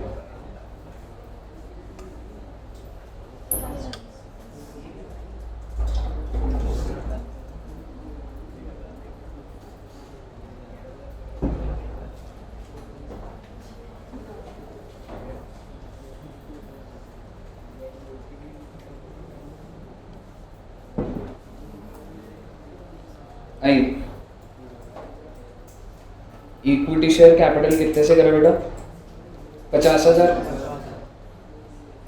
इक्विटी शेयर कैपिटल कितने से करें बेटा? 50,000।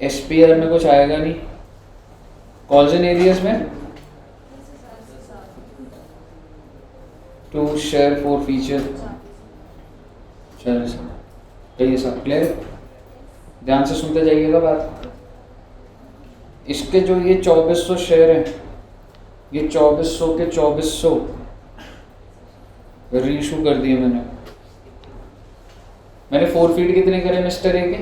SPR में कुछ आएगा नहीं, कॉल्स एंड एरियर्स में 2 शेयर 4 फीचर। चलिए सर, कहिए सर, क्लियर? ध्यान से सुनते जाइएगा बात। इसके जो ये 2400 शेयर हैं, ये 2400 के 2400 रीइशू कर दिए मैंने 4 फीट कितने करे मिस्टर ए के?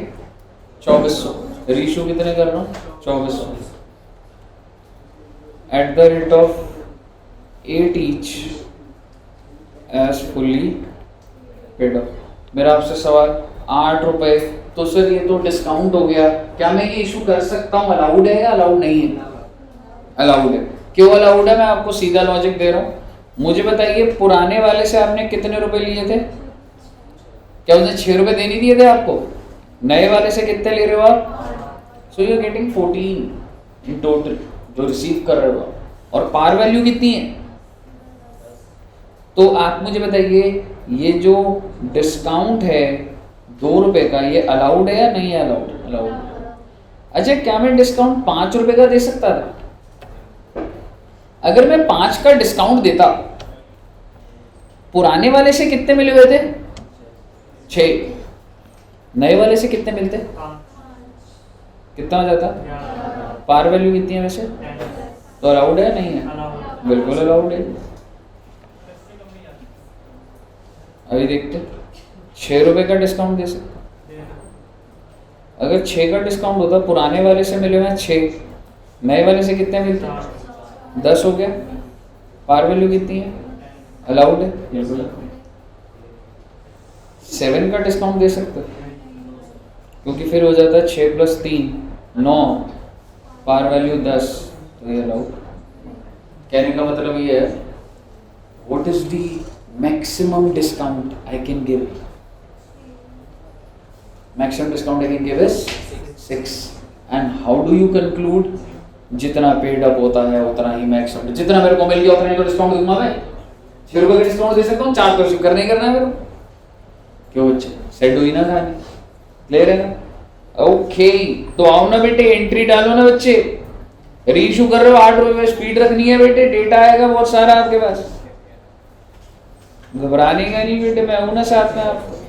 2400। रीइशू कितने कर रहा हूँ? 2400 at the rate of 8 each as fully paid up. मेरा आपसे सवाल, 8 रुपए तो सर ये तो डिस्काउंट हो गया, क्या मैं ये इशू कर सकता हूँ? अलाउड है या अलाउड नहीं है? अलाउड है। क्यों अलाउड है? मैं आपको सीधा लॉजिक दे रहा हूँ। मुझे बताइए, पुराने वाले से आपने कितने रुपए लिए थे? क्या उसने 6 रुपए देने दिए थे आपको? नए वाले से कितने ले रहे हो आप? So you are getting 14 in total जो रिसीव कर रहे हो आप। और पार वैल्यू कितनी है? तो आप मुझे बताइए, ये जो डिस्काउंट है 2 रुपए का, ये अलाउड है या नहीं है? Allowed, allowed. अच्छा, क्या मैं डिस्काउंट 5 रुपए का दे सकता था? अगर मैं 5 का डिस्काउंट देता, पुराने वाले से कितने मिले हुए थे? 6। नए वाले से कितने मिलते? कितना हो जाता? पार वैल्यू कितनी है वैसे? तो अलाउड है नहीं है? बिल्कुल अलाउड है। अभी देखते, 6 रुपए का डिस्काउंट दे सकते। अगर 6 का डिस्काउंट होता, पुराने वाले से मिले हुए 6, नए वाले से कितने मिलते? 10 हो गया। पार वैल्यू कितनी है? अलाउड है, बिल्कुल। 7 का डिस्काउंट दे सकते, क्योंकि फिर हो जाता है 6 + 3 9, पार वैल्यू 10, तो ये अलाउड। कहने का मतलब ये है, what is the maximum discount I can give? Maximum discount I can give is 6. And how do you conclude? जितना पेड अप होता है उतना ही मैक्सिमम, जितना मेरे को मिल गया उतना ही तो डिस्काउंट दूंगा मैं। 6 रुपए का डिस्काउंट दे सकता हूँ, 4 तो करना ही करना है मेरे को। क्यों बच्चे, सेट हुई ना कहानी? क्लियर है ना? ओके, तो आओ ना बेटे, एंट्री डालो ना बच्चे। रीइशू कर रहे हो, 8 रुपए स्पीड रखनी है बेटे, डेटा आएगा बहुत सारा आपके पास। घबराने का नहीं बेटे, मैं हूं ना साथ में आपको।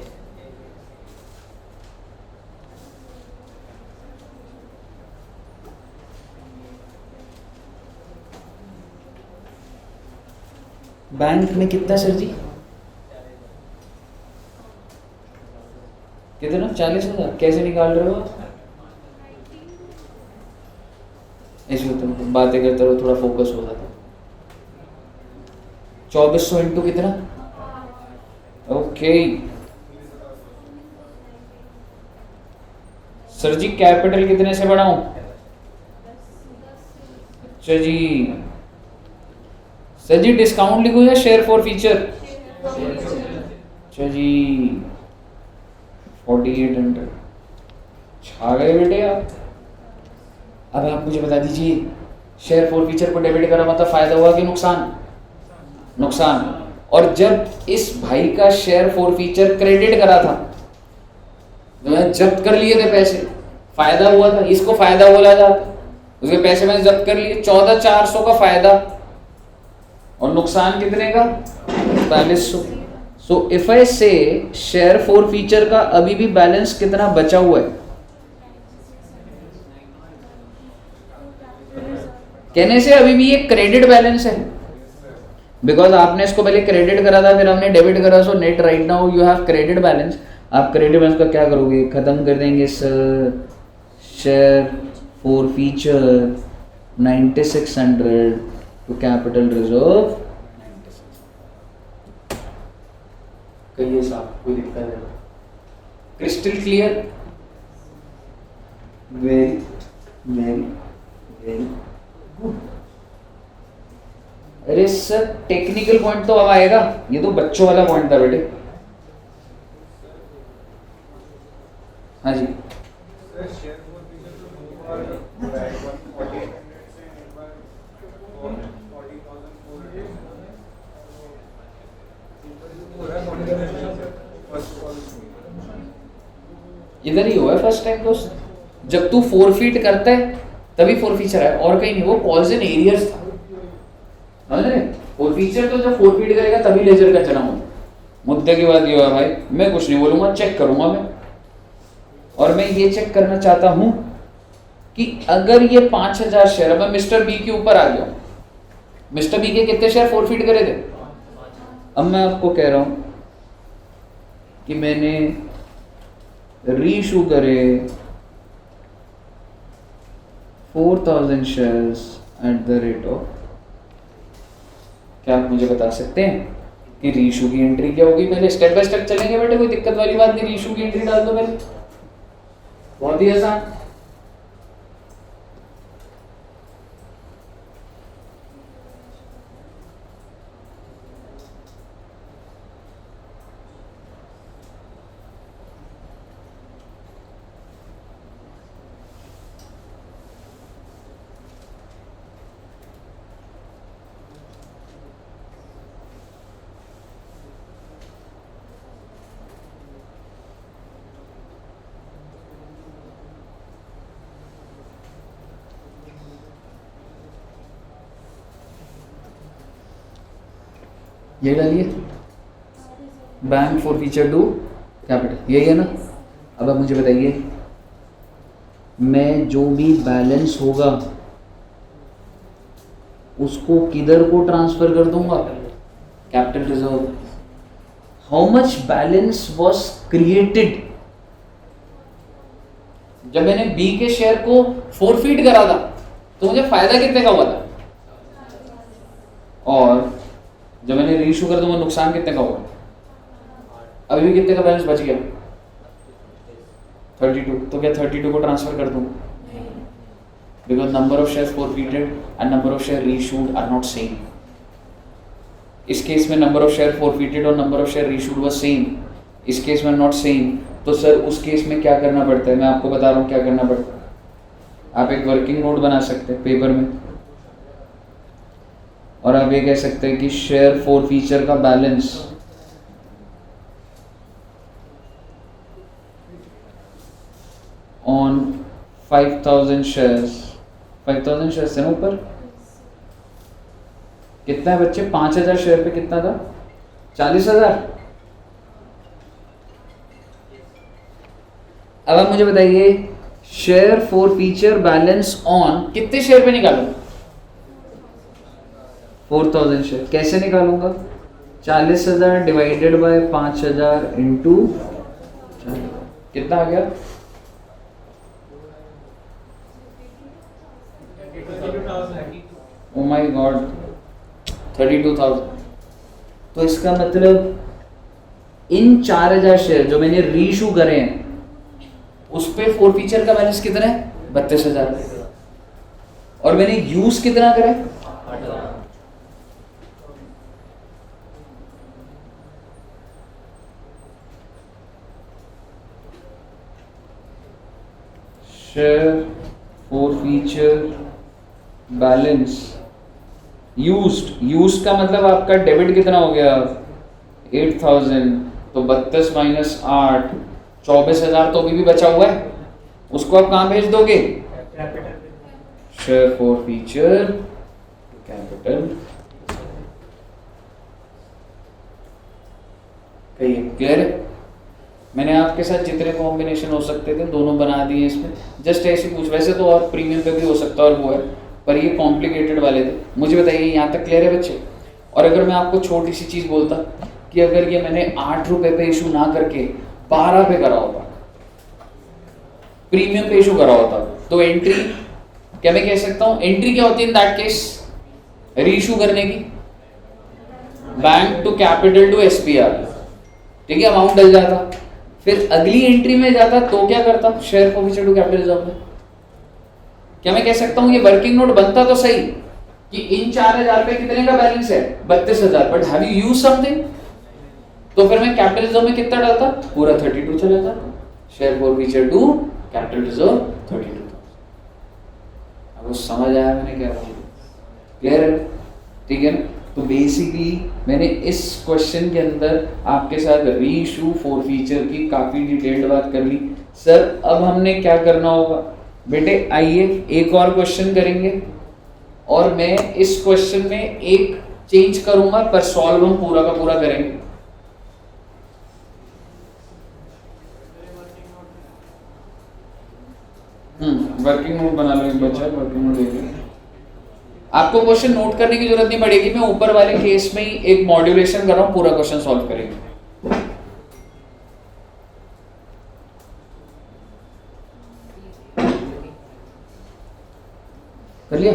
बैंक में कितना सर जी? कितना? 40,000। कैसे निकाल रहे हो? इसमें तुम बातें करते रहो, थोड़ा फोकस हो जाता। 2400 इंटू कितना? ओके सर जी, कैपिटल कितने से बढ़ाऊं? अच्छा जी, सर जी डिस्काउंट लिखूं या शेयर फॉर फीचर? अच्छा जी, 4800। छा गए बेटे आप। अब आप मुझे बता दीजिए, शेयर फॉर फीचर को डेबिट करा मतलब फायदा हुआ कि नुकसान? नुकसान। और जब इस भाई का शेयर फॉर फीचर क्रेडिट करा था, जो है जब्त कर लिए थे पैसे, फायदा हुआ था, इसको फायदा बोला जाता। उसके पैसे मैंने जब्त कर लिए, 14,400 का फायदा, और नुकसान कितने का? 4500। सो इफ आई से शेयर फॉर फीचर का अभी भी बैलेंस कितना बचा हुआ है? कहने से अभी भी ये क्रेडिट बैलेंस है, बिकॉज आपने इसको पहले क्रेडिट करा था, फिर हमने डेबिट करा। So net right now you have credit balance. आप क्रेडिट बैलेंस का क्या करोगे? खत्म कर देंगे sir, share forfeiture 9600 to capital reserve 96। कहिए साहब, कोई दिक्कत है? Crystal clear? Very very very good. अरे सर टेक्निकल पॉइंट तो अब आएगा, ये तो बच्चों वाला पॉइंट था बेटे। हाँ जी, इधर ही हुआ है फर्स्ट टाइम दोस्त। जब तू फोरफीट करता है तभी फोरफीचर है, और कहीं नहीं। वो कॉल्स इन एरियर्स था, फोरफीचर तो जब फोरफीट करेगा तभी लेजर का जन्म होगा। मुद्दे की बात ये है भाई, मैं कुछ नहीं बोलूंगा, चेक करूंगा मैं। और मैं ये चेक करना चाहता हूं कि अगर ये 5000 शेयर, मैं मिस्टर बी के ऊपर आ गया, मिस्टर बी के कितने शेयर फोरफीट करे थे? अब मैं आपको कह रहा हूं कि मैंने रीइशू करे 4000 shares at the rate of, क्या आप मुझे बता सकते हैं कि रीइशू की एंट्री क्या होगी? पहले स्टेप बाय स्टेप चलेंगे बेटे, कोई दिक्कत वाली बात नहीं। रीइशू की एंट्री डाल दो पहले। बहुत ही आसान। ये डालिए, bank forfeiture to capital, यही है ना। अब आप मुझे बताइए, मैं जो भी बैलेंस होगा उसको किधर को ट्रांसफर कर दूंगा, capital reserve. How much balance was created, जब मैंने बी के शेयर को फोरफीट करा था तो मुझे फायदा कितने का हुआ था, और जब मैंने रीइशू कर दूंगा नुकसान कितने का हुआ। अभी भी कितने का बैलेंस बच गया, 32। तो क्या 32 को ट्रांसफर कर दूं, because number of share forfeited and number of share reissued are not same. इस केस में नंबर ऑफ शेयर फोरफीटेड और number of share reissued was same, इस केस में नॉट सेम। तो सर उस केस में क्या करना पड़ता है, मैं आपको बता रहा हूँ क्या करना पड़ता है। आप एक वर्किंग नोट बना सकते हैं पेपर में, और आप ये कह सकते हैं कि शेयर फॉर फीचर का बैलेंस ऑन 5000 शेयर्स, 5000 शेयर्स है ना ऊपर, कितना है बच्चे, 5000 शेयर पे कितना था, 40,000। अब आप मुझे बताइए, share for feature balance on कितने शेयर पे निकालूं, 4000 शेयर। कैसे निकालूंगा, 40,000 डिवाइडेड बाय 5000 इंटू कितना आ गया, 32,000। Oh my God, 32,000। तो इसका मतलब इन 4000 शेयर जो मैंने रीइशू करे हैं उस पे फॉर फीचर का बैलेंस कितना है, 32,000, और मैंने यूज कितना करा है, 8,000। Share for feature balance used का मतलब आपका डेबिट कितना हो गया, 8,000। तो 32 माइनस 8, 24,000 तो अभी भी बचा हुआ है, उसको आप कहाँ भेज दोगे, शेयर फॉर फीचर कैपिटल। कहिए क्लियर है। मैंने आपके साथ जितने कॉम्बिनेशन हो सकते थे दोनों बना दिए इसमें, जस्ट ऐसे पूछ, वैसे तो और प्रीमियम पे भी हो सकता है और वो है, पर ये कॉम्प्लिकेटेड वाले थे। मुझे बताइए यहाँ तक क्लियर है बच्चे। और अगर मैं आपको छोटी सी चीज बोलता कि अगर ये मैंने 8 रुपए पे इशू ना करके 12 पे करा होता, प्रीमियम पे इशू करा होता, तो एंट्री क्या मैं कह सकता हूं, एंट्री क्या होती है इन दैट केस, रीइशू करने की, bank to capital to SPR, ठीक है, अमाउंट डल जाता। फिर अगली एंट्री में जाता तो क्या करता, share forfeiture to capital reserve में। क्या मैं कह सकता हूं ये वर्किंग नोट बनता तो सही कि इन 4,000 पे कितने का बैलेंस है, 32,000, but have you use something, तो फिर मैं कैपिटल रिजर्व में कितना डालता, पूरा 32 चला जाता, share forfeiture to capital reserve 32,000। अब वो समझ आया मैंने क्या बोला, क्लियर है, ठीक है ना। तो बेसिकली मैंने इस क्वेश्चन के अंदर आपके साथ रीइशू फॉर फीचर की काफी डिटेल्ड बात कर ली। सर अब हमने क्या करना होगा बेटे, आइए एक और क्वेश्चन करेंगे, और मैं इस क्वेश्चन में एक चेंज करूंगा पर सॉल्व हम पूरा का पूरा करेंगे। वर्किंग नोट बना लो एक बच्चा, वर्किंग नोट देख लो। आपको क्वेश्चन नोट करने की जरूरत नहीं पड़ेगी, मैं ऊपर वाले केस में ही एक मॉड्यूलेशन कर रहा हूं, पूरा क्वेश्चन सॉल्व करेंगे। कर लिया।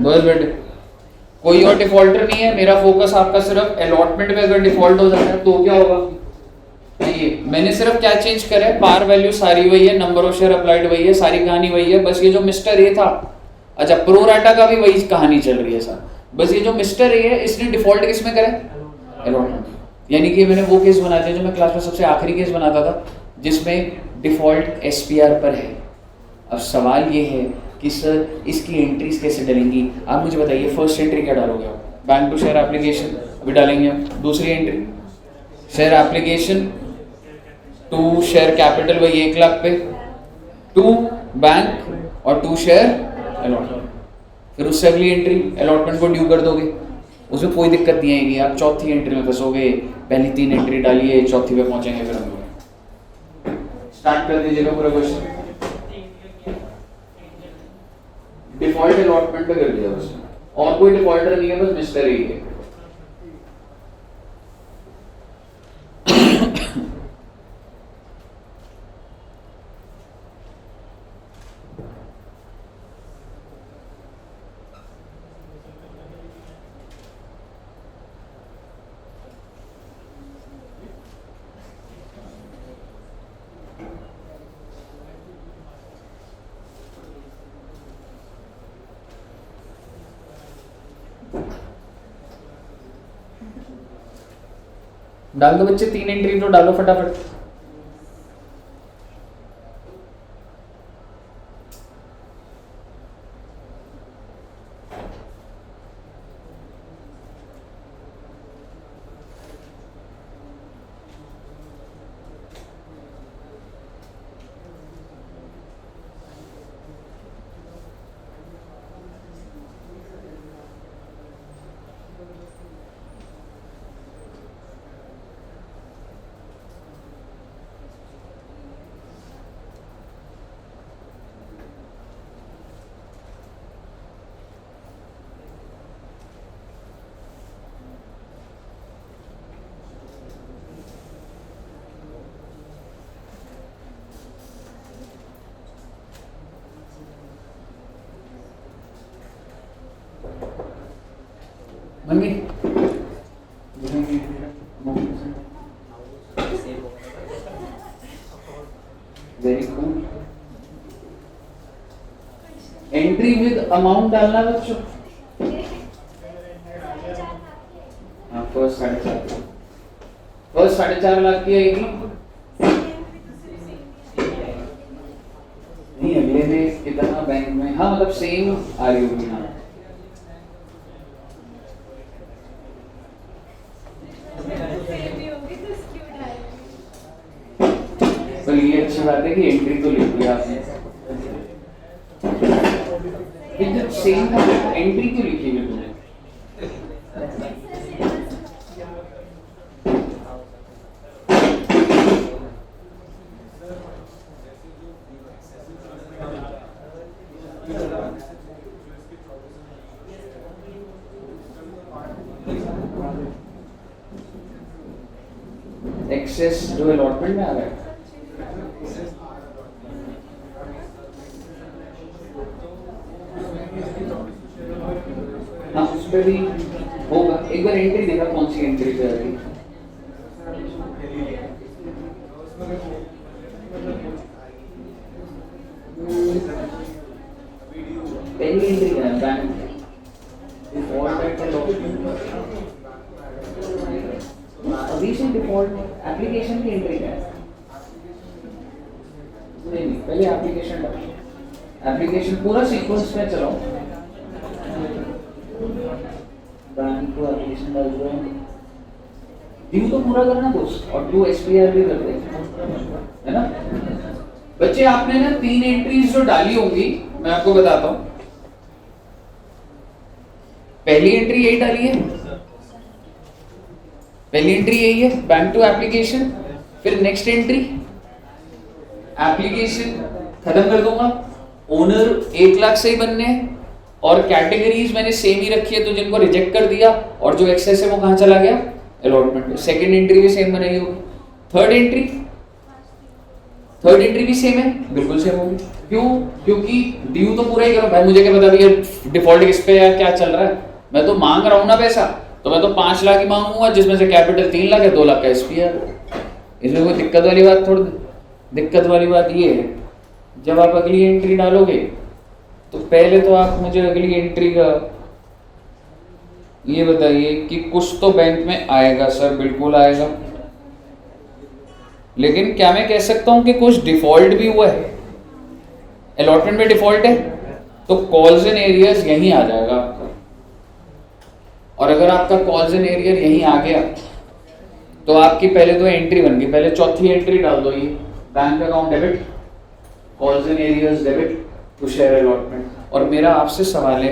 बस बेटे, कोई और डिफॉल्टर नहीं है, मेरा फोकस आपका सिर्फ अलॉटमेंट में अगर डिफॉल्ट हो जाता है तो क्या होगा। ये मैंने सिर्फ क्या चेंज करा है, पार वैल्यू सारी वही है, नंबर ऑफ शेयर अप्लाइड वही है, सारी कहानी वही है, बस ये जो मिस्टर ए था, अच्छा प्रो राटा का भी वही कहानी चल रही है सर, बस ये जो मिस्टर ए है इसने डिफॉल्ट किस में करा है, अलॉटमेंट। यानी कि मैंने वो केस बना दिया जो मैं क्लास में सबसे आखिरी केस बनाता था, जिसमें डिफॉल्ट एसपीआर पर है। अब सवाल ये है कि सर इसकी एंट्रीज कैसे डलेंगी, आप मुझे बताइए। फर्स्ट एंट्री क्या डालोगे आप, बैंक टू शेयर एप्लीकेशन अभी डालेंगे हम। दूसरी entry share application to share capital वही 1 लाख पे, टू बैंक और टू शेयर अलॉटमेंट। फिर उससे अगली एंट्री अलॉटमेंट को ड्यू कर दोगे, उसमें कोई दिक्कत नहीं आएगी, आप चौथी एंट्री में फंसोगे। पहली 3 एंट्री डालिए, चौथी पे पहुंचेंगे फिर हम लोग। स्टार्ट कर दीजिएगा पूरा क्वेश्चन। डिफॉल्ट अलॉटमेंट पे कर दिया बस, और कोई डिफॉल्टर नहीं है, बस मिस्टर ही है। डाल दो बच्चे, 3 एंट्री तो डालो फटाफट। Mummy very cool. Entry with amount डालना बच्चों। हाँ, फर्स्ट 4.5 लाख की आएगी। नहीं, अगले में कितना बैंक में, हाँ मतलब सेम आ रही होगी। हाँ तो ये अच्छी बात है कि एंट्री तो लिख दिया आपने, सेम था, एंट्री तो लिखी है तुमने। एक्सेस जो अलॉटमेंट में आ रहा है, हाँ उस पर भी होगा। एक बार एंट्री देखा, कौन सी एंट्री पे आ रही। पहली एंट्री क्या है, बैंक अभी से डिफॉल्ट एप्लीकेशन की एंट्री क्या है। नहीं, पहले एप्लीकेशन डालो, एप्लीकेशन पूरा सीक्वेंस में चलाओ। बैंक को एप्लीकेशन डाल दो, ड्यू तो पूरा करना दोस्त, और टू एसपीआर भी कर दे, है ना बच्चे। आपने ना 3 एंट्रीज जो डाली होंगी, मैं आपको बताता हूं। पहली एंट्री यही डाली है, पहली एंट्री यही है, बैंक टू एप्लीकेशन। फिर नेक्स्ट एंट्री एप्लीकेशन खत्म कर दूंगा, ओनर 1 लाख से ही बनने हैं, और कैटेगरीज मैंने सेम ही रखी है, तो जिनको रिजेक्ट कर दिया और जो एक्सेस है वो कहां चला गया, अलॉटमेंट में। सेकंड एंट्री भी सेम बनाई होगी। थर्ड एंट्री थर्ड एंट्री भी सेम है, बिल्कुल सेम होगी। क्यों? क्योंकि ड्यू तो पूरा ही करो भाई, मुझे क्या पता भैया डिफॉल्ट किस पे है, क्या चल रहा है। मैं तो मांग रहा हूँ ना पैसा, तो मैं तो 5 लाख ही मांगूंगा, जिसमें से कैपिटल 3 लाख है, 2 लाख का एसपीआर। इसमें कोई दिक्कत वाली बात थोड़ी। दिक्कत वाली बात ये है, जब आप अगली एंट्री डालोगे तो पहले तो आप मुझे अगली एंट्री का ये बताइए कि कुछ तो बैंक में आएगा सर, बिल्कुल आएगा, लेकिन क्या मैं कह सकता हूं कि कुछ डिफॉल्ट भी हुआ है? अलॉटमेंट में डिफॉल्ट है तो कॉल्स एंड एरियर्स यहीं आ जाएगा आपका। और अगर आपका कॉल्स एंड एरियर यहीं आ गया तो आपकी पहले तो एंट्री बन गई, पहले चौथी एंट्री डाल दो, ये bank account debit, calls and arrears debit to share allotment. और मेरा आपसे सवाल है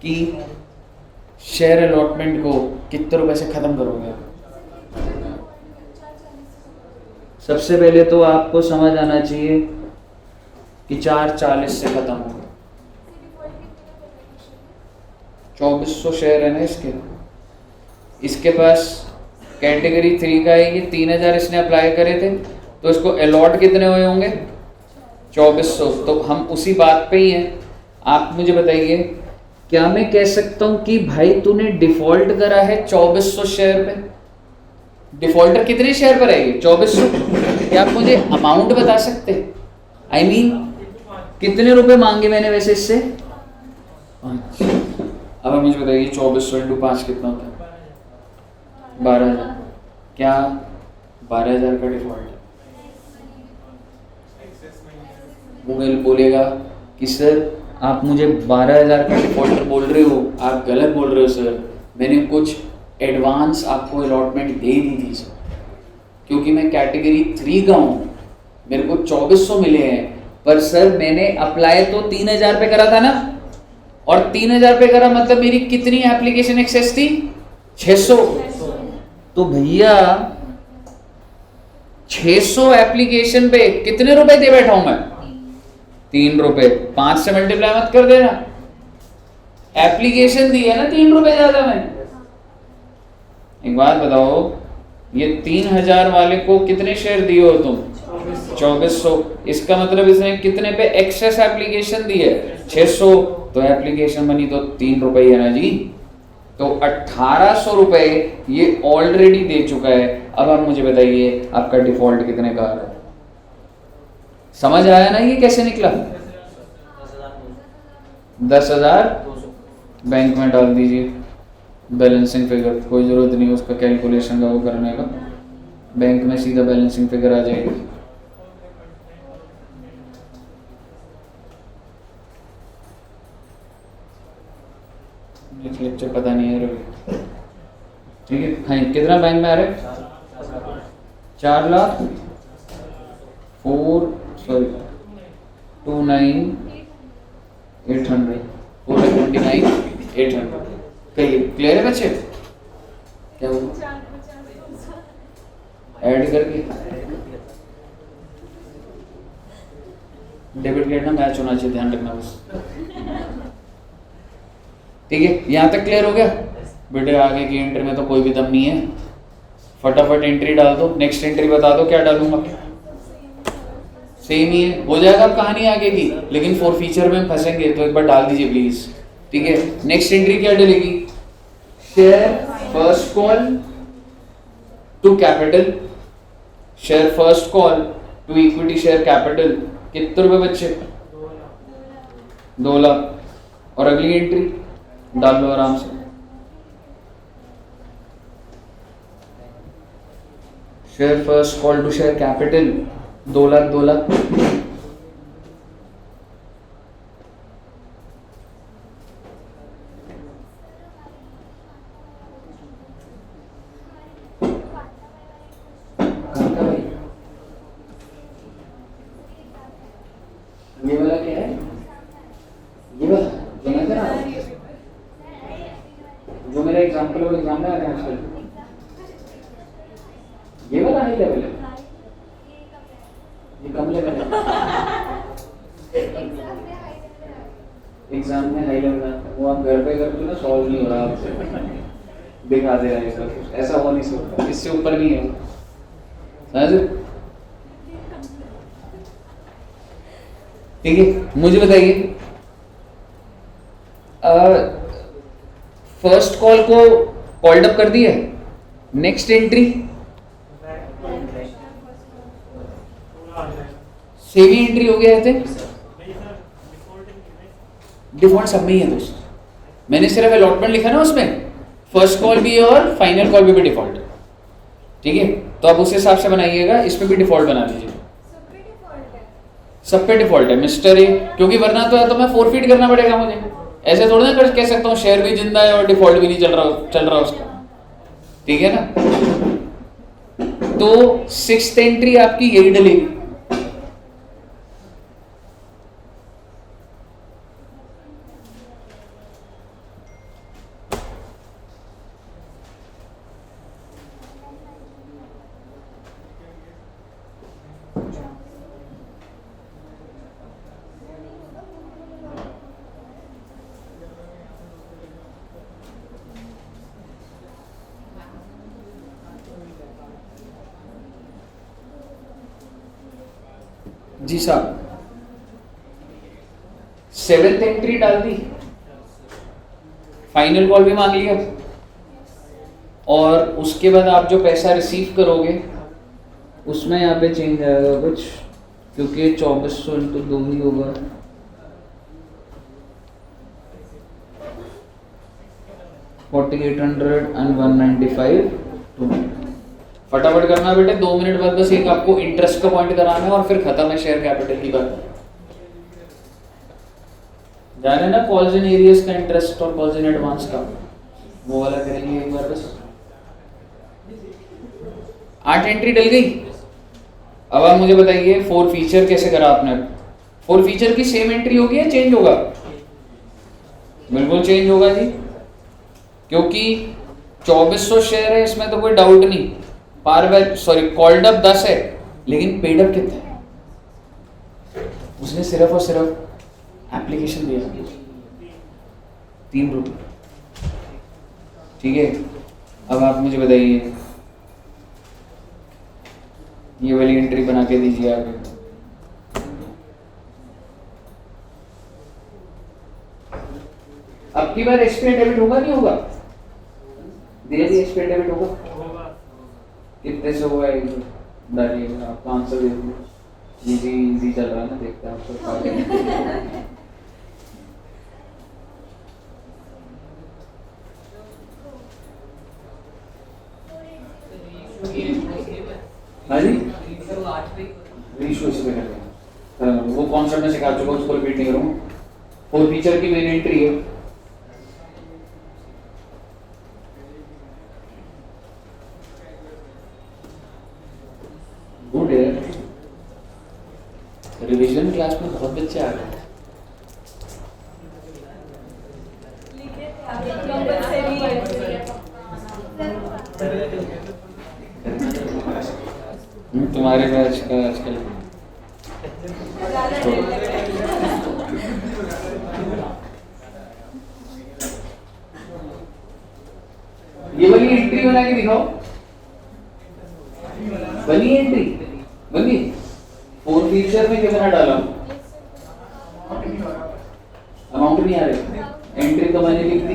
कि शेयर अलॉटमेंट को कितने रुपए से खत्म करोगे? सबसे पहले तो आपको समझ आना चाहिए कि 440 से खत्म होगा। 2400 शेयर है ना इसके पास कैटेगरी 3 का है, ये 3000 इसने अप्लाई करे थे, तो इसको अलॉट कितने हुए होंगे? 2400। तो हम उसी बात पे ही हैं। आप मुझे बताइए, क्या मैं कह सकता हूं कि भाई तूने डिफॉल्ट करा है 2400 शेयर पे? डिफॉल्टर कितने शेयर पर है ये? 2400। क्या आप मुझे अमाउंट बता सकते? I mean, कितने रुपए मांगे मैंने वैसे इससे? 5। अब मुझे बताइए 2400 × 5 कितना होता है? 12,000। क्या 12,000 का डिफॉल्ट है? गूगल बोलेगा कि सर आप मुझे 12,000 का डिफॉल्टर बोल रहे हो, आप गलत बोल रहे हो सर, मैंने कुछ एडवांस आपको अलॉटमेंट दे दी थी सर, क्योंकि मैं कैटेगरी 3 का हूँ, मेरे को 2400 मिले हैं, पर सर मैंने अप्लाई तो 3,000 पे करा था ना, और 3,000 पे करा मतलब मेरी कितनी एप्लीकेशन एक्सेस थी? 600। तो भैया 600 एप्लीकेशन पे कितने रुपए दे बैठा हूं मैं? 3 रुपए। 5 से मल्टीप्लाई मत कर देना, एप्लीकेशन दी है ना 3 रुपए ज्यादा में। एक बात बताओ, ये 3000 वाले को कितने शेयर दिए हो तुम? 2400। इसका मतलब इसने कितने पे एक्सेस एप्लीकेशन दी है? 600। तो एप्लीकेशन बनी तो 3 रुपए है ना जी, तो 1800 रुपए ये ऑलरेडी दे चुका है। अब आप मुझे बताइए आपका डिफॉल्ट कितने का आ रहा है? समझ आया ना ये कैसे निकला? 10,000 बैंक में डाल दीजिए, बैलेंसिंग फिगर, कोई जरूरत नहीं उसका कैलकुलेशन का वो करने का, बैंक में सीधा बैलेंसिंग फिगर आ जाएगी। लेक्चर पता नहीं है रवि, ठीक है। हाँ, कितना बैंक में आ रहा है? 4 लाख 4,29,800 कहिए, क्लियर है बच्चे? क्या हुआ? ऐड करके डेबिट क्रेडिट ना मैच होना चाहिए, ध्यान रखना बस, ठीक है। यहाँ तक क्लियर हो गया बेटे? आगे की एंट्री में तो कोई भी दम नहीं है, फटाफट एंट्री डाल दो। नेक्स्ट एंट्री बता दो क्या डालूंगा? सेम ही है, हो जाएगा अब कहानी आगे की, लेकिन फॉर फ्यूचर में फंसेंगे तो एक बार डाल दीजिए प्लीज, ठीक है। नेक्स्ट एंट्री क्या डलेगी? Share first call to capital, share first call to equity share capital, कितने रुपए बच्चे? 2 लाख। और अगली एंट्री डाल लो आराम से, share first call to share capital 2 lakh 2 lakh. ये वाला क्या है? ये वाला जो मेरा एग्जाम्पल वो एग्जाम में आ रहा है आजकल, ये वाला हाई लेवल है, ये कम लेवल है। एग्जाम में हाई लेवल है, वो आप घर पे करते ना, सॉल्व नहीं हो रहा आपसे, दिखा दे रहा है सब कुछ, ऐसा हो नहीं सकता, इससे ऊपर नहीं है। समझ? ठीक है, मुझे बताइए फर्स्ट कॉल को कॉल्ड अप कर दिया, नेक्स्ट एंट्री सेवी एंट्री हो गया है, डिफॉल्ट सब में ही है दोस्त, मैंने सिर्फ अलॉटमेंट लिखा ना उसमें, फर्स्ट कॉल भी है और फाइनल कॉल भी डिफॉल्ट, ठीक है, तो आप उस हिसाब से बनाइएगा, इसमें भी डिफॉल्ट बना दीजिए, सब पे डिफॉल्ट है मिस्टर ए, क्योंकि वरना तो मैं फोरफीट करना पड़ेगा मुझे, ऐसे थोड़ा ना कह सकता हूँ शेयर भी जिंदा है और डिफॉल्ट भी नहीं चल रहा उसका, ठीक है ना। तो 6th एंट्री आपकी यही डलेगी, जी साहब 7th एंट्री डाल दी, फाइनल कॉल भी मांग लिया, और उसके बाद आप जो पैसा रिसीव करोगे उसमें यहाँ पे चेंज आएगा कुछ, क्योंकि 2400 इंटू 2 ही होगा, $4800 फटाफट करना बेटे, 2 मिनट बाद बस एक आपको इंटरेस्ट का पॉइंट कराना है और फिर खत्म है शेयर कैपिटल की बात। जाने ना कॉल्स इन एरियस का इंटरेस्ट और कॉल्स इन एडवांस का, वो वाला करेंगे एक बार बस। 8 एंट्री डल गई। अब आप मुझे बताइए 4 फीचर कैसे करा आपने? 4 फीचर की सेम एंट्री होगी या चेंज होगा? बिल्कुल चेंज होगा जी, क्योंकि 2400 शेयर है, इसमें तो कोई डाउट नहीं। कॉल्ड अप 10 है लेकिन पेड अप कितना है? उसने सिर्फ और सिर्फ एप्लीकेशन दिया 3 रुपये। ठीक है, अब आप मुझे बताइए ये वाली एंट्री बना के दीजिए आगे। अब की बार एसपीआई डेबिट होगा नहीं होगा? धीरे धीरे एसपीआई डेबिट होगा। कितने से हुआ है डालिएगा, आपका आंसर दे दीजिए। इजी इजी चल रहा है ना, देखते हैं आपको। हाँ जी, रीशो इसमें कर रहे हैं, वो कॉन्सेप्ट में सिखा चुका, उसको रिपीट नहीं करूँगा। 4 फीचर की मेन एंट्री है। गुड है, रिवीजन क्लास में बहुत बच्चे आ गए। तुम्हारे बैच का आजकल ये वाली एंट्री बना के दिखाओ। बनी एंट्री बनी। 4 फीचर में कितना डाला? अमाउंट नहीं आ रही, एंट्री तो मैंने लिख दी।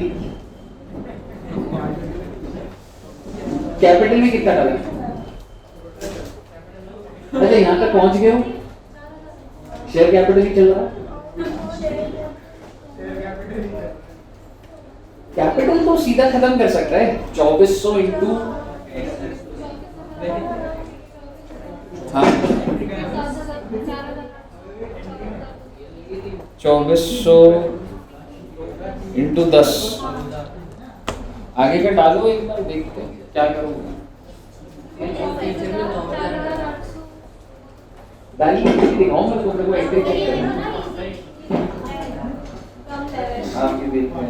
कैपिटल में कितना डाला? अच्छा यहाँ तक पहुंच गए हो, शेयर कैपिटल ही चल रहा है। कैपिटल तो सीधा खत्म कर सकता है 2400 इंटू, हाँ 2400 इंटू 10। आगे का डालो एक बार, देखते हैं क्या करोगे। डालिए दिखाओ मेरे को एंट्री चेक करना। आप ये देखते हैं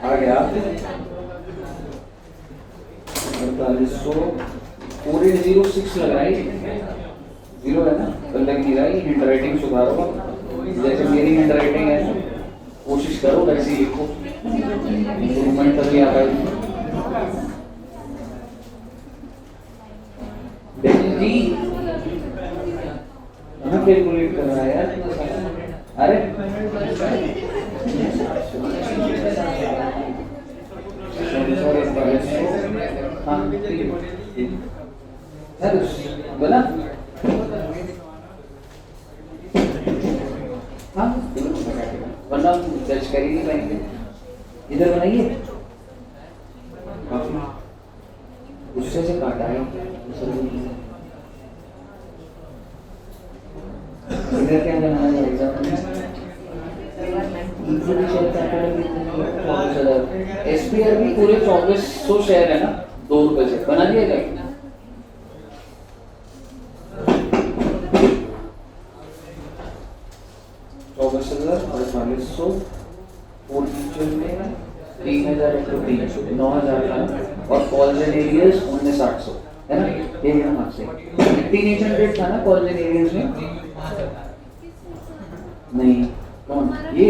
आ गया 4806 लग रहा है, 0 है ना, तो लग नहीं रहा है। हैंड राइटिंग सुधारो, जैसे मेरी हैंड राइटिंग है कोशिश करो वैसे लिखो, इम्प्रूवमेंट तभी आ पाएगी। कैलकुलेट कर रहा है यार। अरे हाँ बना हाँ वरना जज कर ही नहीं पाएंगे। इधर बनाइए गुस्से से काटा है इधर क्या बनाना है एसपीआर भी पूरे 2400 शेयर है ना, 2 रुपए से बना दिया क्या? 24,4800 फोर फ्यूचर में 3,000 इंटू 9,000 का और कॉल्स एंड एरियर्स 19,800 है ना, ये हम आपसे 18,800 था ना कॉल्स एंड एरियर्स में। नहीं कौन ये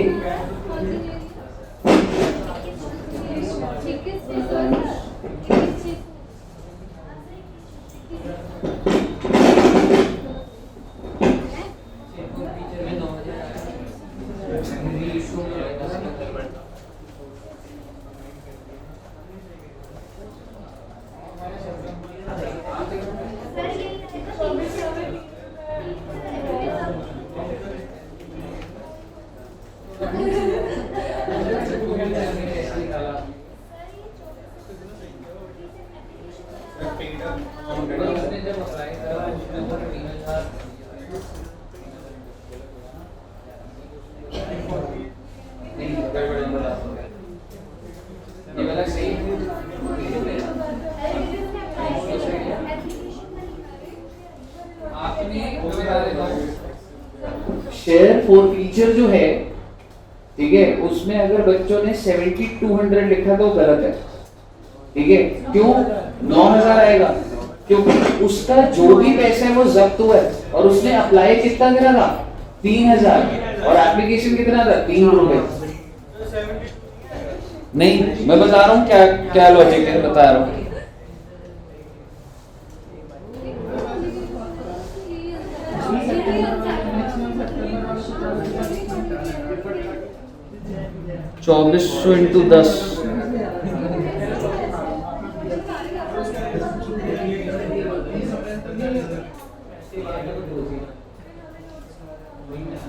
शेयर फॉर फीचर जो है, ठीक है, उसमें अगर बच्चों ने 7200 लिखा तो गलत है, ठीक है। क्यों 9,000 आएगा? क्योंकि उसका जो भी पैसा है वो जब्त हुआ है और उसने अप्लाई कितना करा था 3,000 और एप्लीकेशन कितना था 3 रुपए। नहीं मैं बता रहा हूँ क्या क्या लॉजिक है, बता रहा हूँ। चौबीस सौ इंटू 10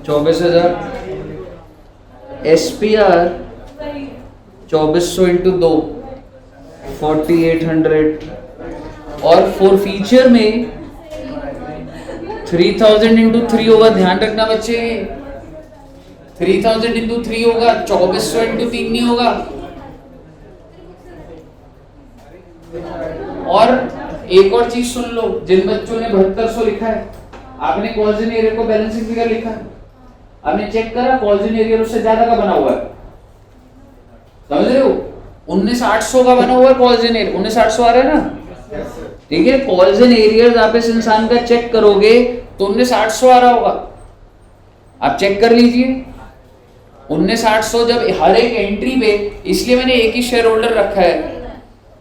24,000 SPR 2400 इंटू 2 4800 और फॉर फीचर में 3000 इंटू 3 होगा। ध्यान रखना बच्चे 3000 इंटू 3 होगा, 2400 इंटू 3 नहीं होगा। और एक और चीज सुन लो, जिन बच्चों ने 7200 लिखा है, आपने कॉल्स एंड एरियर को बैलेंसिंग फिगर लिखा है, आपने चेक करा कॉल्स एंड एरियर उससे ज्यादा का बना हुआ है, समझ रहे हो? 19,800 का बना हुआ है कॉल्स एंड एरियर, 19,800 आ रहा है ना, ठीक है। कॉल्स एंड एरियर्स आप इस इंसान का चेक करोगे तो 19,800 आ रहा होगा, आप चेक कर लीजिए 19,800 जब हर एक एंट्री पे, इसलिए मैंने एक ही शेयर होल्डर रखा है।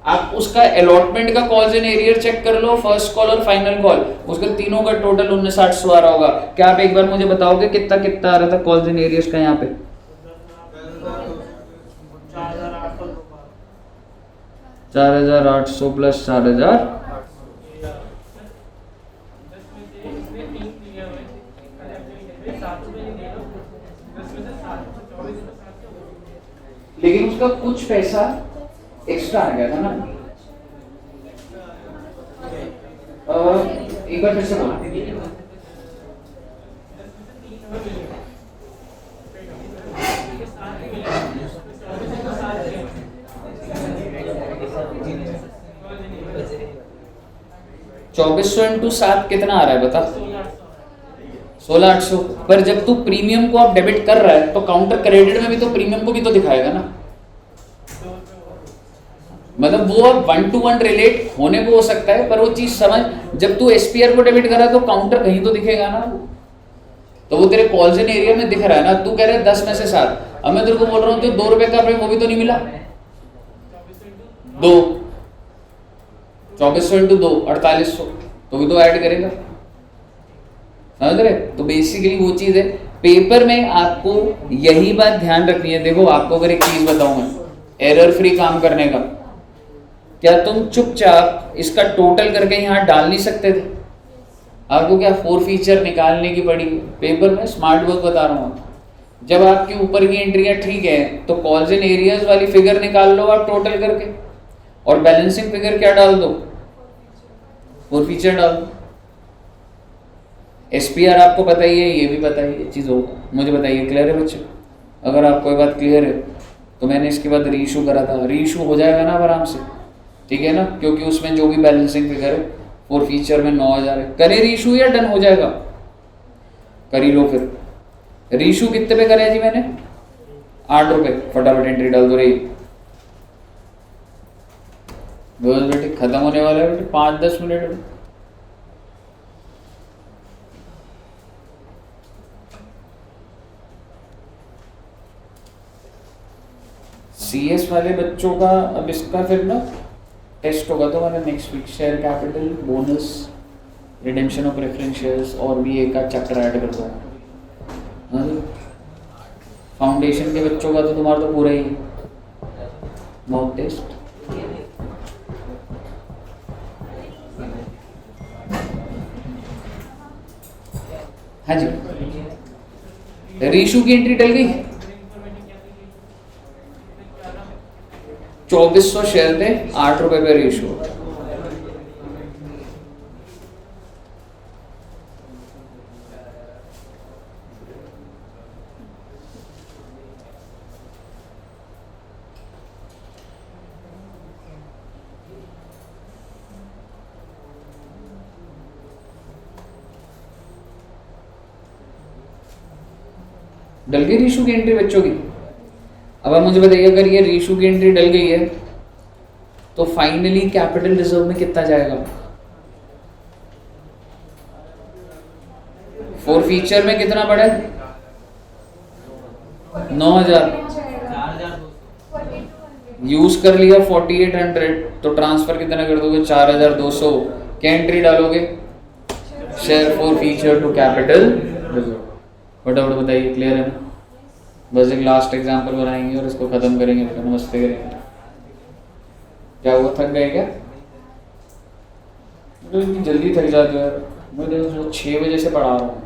आप उसका अलॉटमेंट का कॉल्स एंड एरियर चेक कर लो, फर्स्ट कॉल और फाइनल कॉल, उसका तीनों का टोटल 19,800 आ रहा होगा। क्या आप एक बार मुझे बताओगे कितना कितना आ रहा था कॉल्स एंड एरियर्स का यहाँ पे? 4,800 प्लस 4,000 लेकिन उसका कुछ पैसा एक्स्ट्रा आ गया था ना। एक बार फिर से बोलो। चौबीस 2400 इंटू 7 कितना आ रहा है बता? 16,800। पर जब तू प्रीमियम को आप डेबिट कर रहा है तो काउंटर क्रेडिट में भी तो प्रीमियम को भी तो दिखाएगा ना। मतलब वो अब 1 to 1 रिलेट होने को हो सकता है, पर वो चीज समझ, जब तू एसपीआर को डेबिट कर रहा है तो काउंटर कहीं तो दिखेगा ना। तो वो तेरे कॉल्स इन एरिया में दिख रहा है ना। तू कह रहा है 10 में से 7, अब मैं तेरे को बोल रहा हूँ तो 2 रुपए का वो भी तो नहीं मिला। 2 2400 इंटू 2 4800, तो भी तो ऐड करेगा, समझ रहे? तो बेसिकली वो चीज है, पेपर में आपको यही बात ध्यान रखनी है। देखो आपको अगर एक चीज बताऊं मैं, एरर फ्री काम करने का, क्या तुम चुपचाप इसका टोटल करके यहाँ डाल नहीं सकते थे? आपको क्या 4 फीचर निकालने की पड़ी? पेपर में स्मार्ट वर्क बता रहा हूँ। जब आपकी ऊपर की एंट्रियाँ ठीक है तो कॉल्स इन एरियाज वाली फिगर निकाल लो आप टोटल करके, और बैलेंसिंग फिगर क्या डाल दो? 4 फीचर डाल दो। एसपीआर आपको पता ही है, ये भी पता ही है चीज़ होगा। मुझे बताइए, क्लियर है बच्चे? अगर आपको ये बात क्लियर है तो मैंने इसके बाद रीइशू करा था, रीइशू हो जाएगा ना आराम से, ठीक है ना? क्योंकि उसमें जो भी बैलेंसिंग फिगर है 4 फीचर में 9000 है। करे रीइशू या डन हो जाएगा? कर ही लो फिर। रीइशू कितने पे करे जी मैंने? 8 रुपये। फटाफट एंट्री डाल दो रे। बस बेटे खत्म होने वाला है बेटे, 5-10 मिनट में। सीएस वाले बच्चों का अब इसका फिर ना टेस्ट होगा तो मैंने next week share capital, bonus, redemption of preference shares और भी एक आध चैप्टर ऐड कर दूँगा। फाउंडेशन के बच्चों का तो तुम्हारा तो पूरा ही मॉक टेस्ट। हाँ जी, रीशू की एंट्री डल गई। 2400 शेयर थे, 8 रुपए पे रीशू। डल गई रीशू की एंट्री बच्चों की। अब आप मुझे बताइए, अगर ये रीशू की एंट्री डल गई है तो फाइनली कैपिटल रिजर्व में कितना जाएगा? 4 फीचर में कितना पड़ा है? 9000। यूज कर लिया 4800, तो ट्रांसफर कितना कर दोगे? 4200। क्या एंट्री डालोगे? Share 4 feature to capital reserve. फटाफट बताइए, क्लियर है ना? बस एक लास्ट एग्जांपल बनाएंगे और इसको खत्म करेंगे, फिर नमस्ते करेंगे। क्या हुआ, थक गए क्या? तो इतनी जल्दी थक जाते हो यार, मैं देखो 6 बजे से पढ़ा रहा हूँ।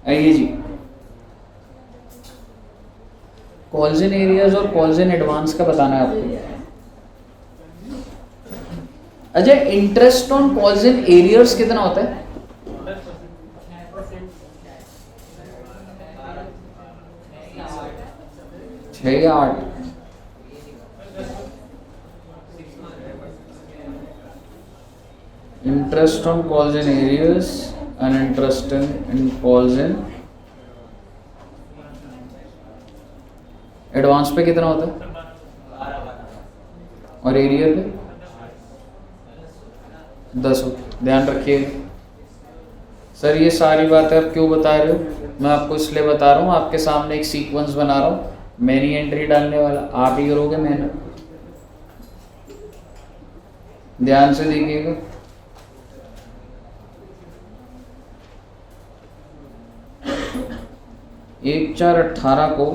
आइए जी, कॉल्स इन एरियाज और कॉल्स इन एडवांस का बताना है आपको। अच्छा, interest on calls in arrears कितना होता है? 6 या 8? Interest on calls in arrears and interest in calls in advance पे कितना होता है? और एरियर पे 10 हो। ध्यान रखिए सर, ये सारी बातें आप क्यों बता रहे हो? मैं आपको इसलिए बता रहा हूँ, आपके सामने एक सीक्वेंस बना रहा हूँ, मैंने एंट्री डालने वाला, आप ही करोगे मेहनत। ध्यान से देखिएगा। एक 4/18 को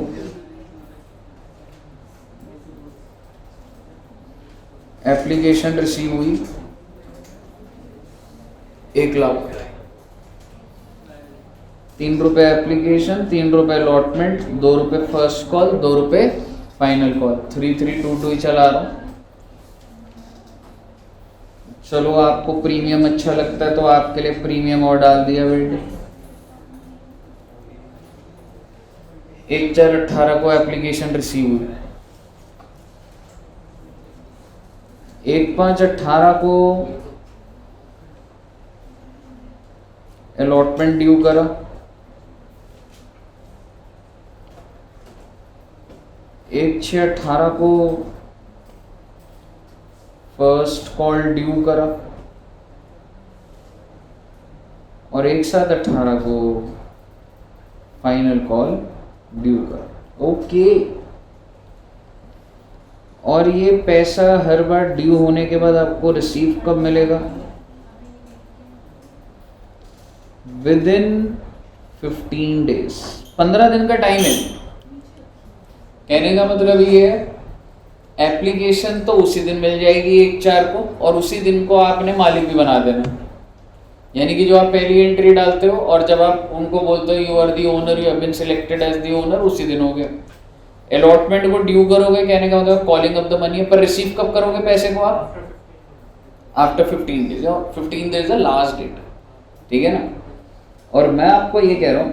एप्लीकेशन रिसीव हुई 1 लाख। 3 रुपए एप्लीकेशन, 3 रुपए अलॉटमेंट, 2 रुपए फर्स्ट कॉल, 2 रुपए फाइनल कॉल। 3322 ही चला रहा हूँ। चलो आपको प्रीमियम अच्छा लगता है तो आपके लिए प्रीमियम और डाल दिया बेटे। 1/4/18 को एप्लीकेशन रिसीव हुई। 1/5/18 को अलॉटमेंट ड्यू करा। 1/6/18 को फर्स्ट कॉल ड्यू करा और 1/7/18 को फाइनल कॉल ड्यू करा। ओके, और ये पैसा हर बार ड्यू होने के बाद आपको रिसीव कब मिलेगा? विद इन 15 डेज, 15 दिन का टाइम है। कहने का मतलब ये है एप्लीकेशन तो उसी दिन मिल जाएगी 1/4 को, और उसी दिन को आपने मालिक भी बना देना। यानी कि जो आप पहली एंट्री डालते हो और जब आप उनको बोलते हो you are the owner, you have been selected as the owner, उसी दिन हो गया। अलॉटमेंट को ड्यू करोगे, कहने का मतलब कॉलिंग ऑफ द मनी है, पर रिसीव कब करोगे पैसे को आप? आफ्टर 15 डेज, और 15 डेज है लास्ट डेट, ठीक है ना। और मैं आपको ये कह रहा हूं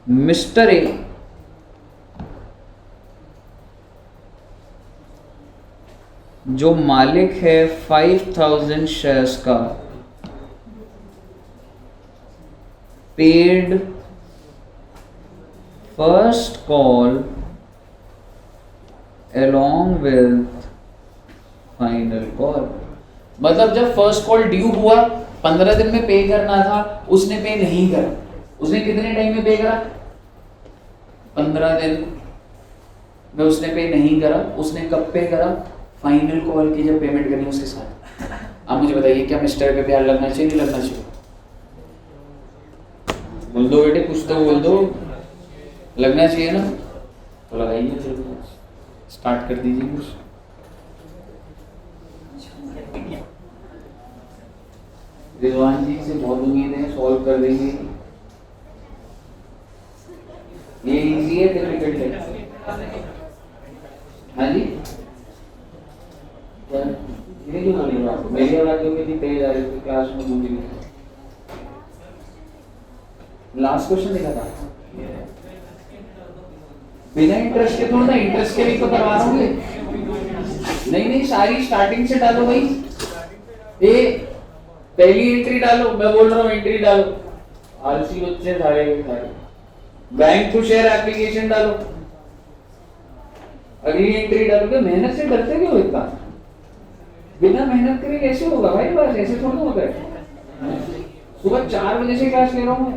मिस्टर ए जो मालिक है 5000 शेयर्स का, paid first call along with final call. मतलब जब फर्स्ट कॉल ड्यू हुआ, 15 दिन में पे करना था, उसने पे नहीं करा। उसने कितने टाइम में पे करा? 15 दिन में उसने पे नहीं करा। उसने कब पे करा? फाइनल कॉल की जब पेमेंट करनी उसके साथ। आप मुझे बताइए क्या मिस्टर पे प्यार लगना चाहिए, नहीं लगना चाहिए? बोल दो बेटे, कुछ तो बोल दो, लगना चाहिए ना? तो लगाइए, स्टार्ट कर दीजिए कुछ। रिजवान जी से बहुत उम्मीद है सॉल्व कर देंगे। ये इजी है, डिफिकल्ट है? हाँ जी, ये क्यों बोल रहे हो आप? मेरी आवाज जो कितनी तेज आ रही थी क्लास में, गूंज रही थी। लास्ट क्वेश्चन देखा था, बिना इंटरेस्ट के थोड़ा, इंटरेस्ट के लिए तो करवा रहा हूँ। नहीं, सारी स्टार्टिंग से डालो भाई। ए पहली एंट्री डालो, मैं बोल रहा हूँ एंट्री डालो। आलसी बच्चे सारे के सारे। बैंक टू शेयर एप्लीकेशन डालो, अगली एंट्री डालो। क्या मेहनत से डरते क्यों इतना? बिना मेहनत करे कैसे होगा भाई? बस ऐसे थोड़ा होता है। सुबह 4 बजे से क्लास ले रहा हूँ।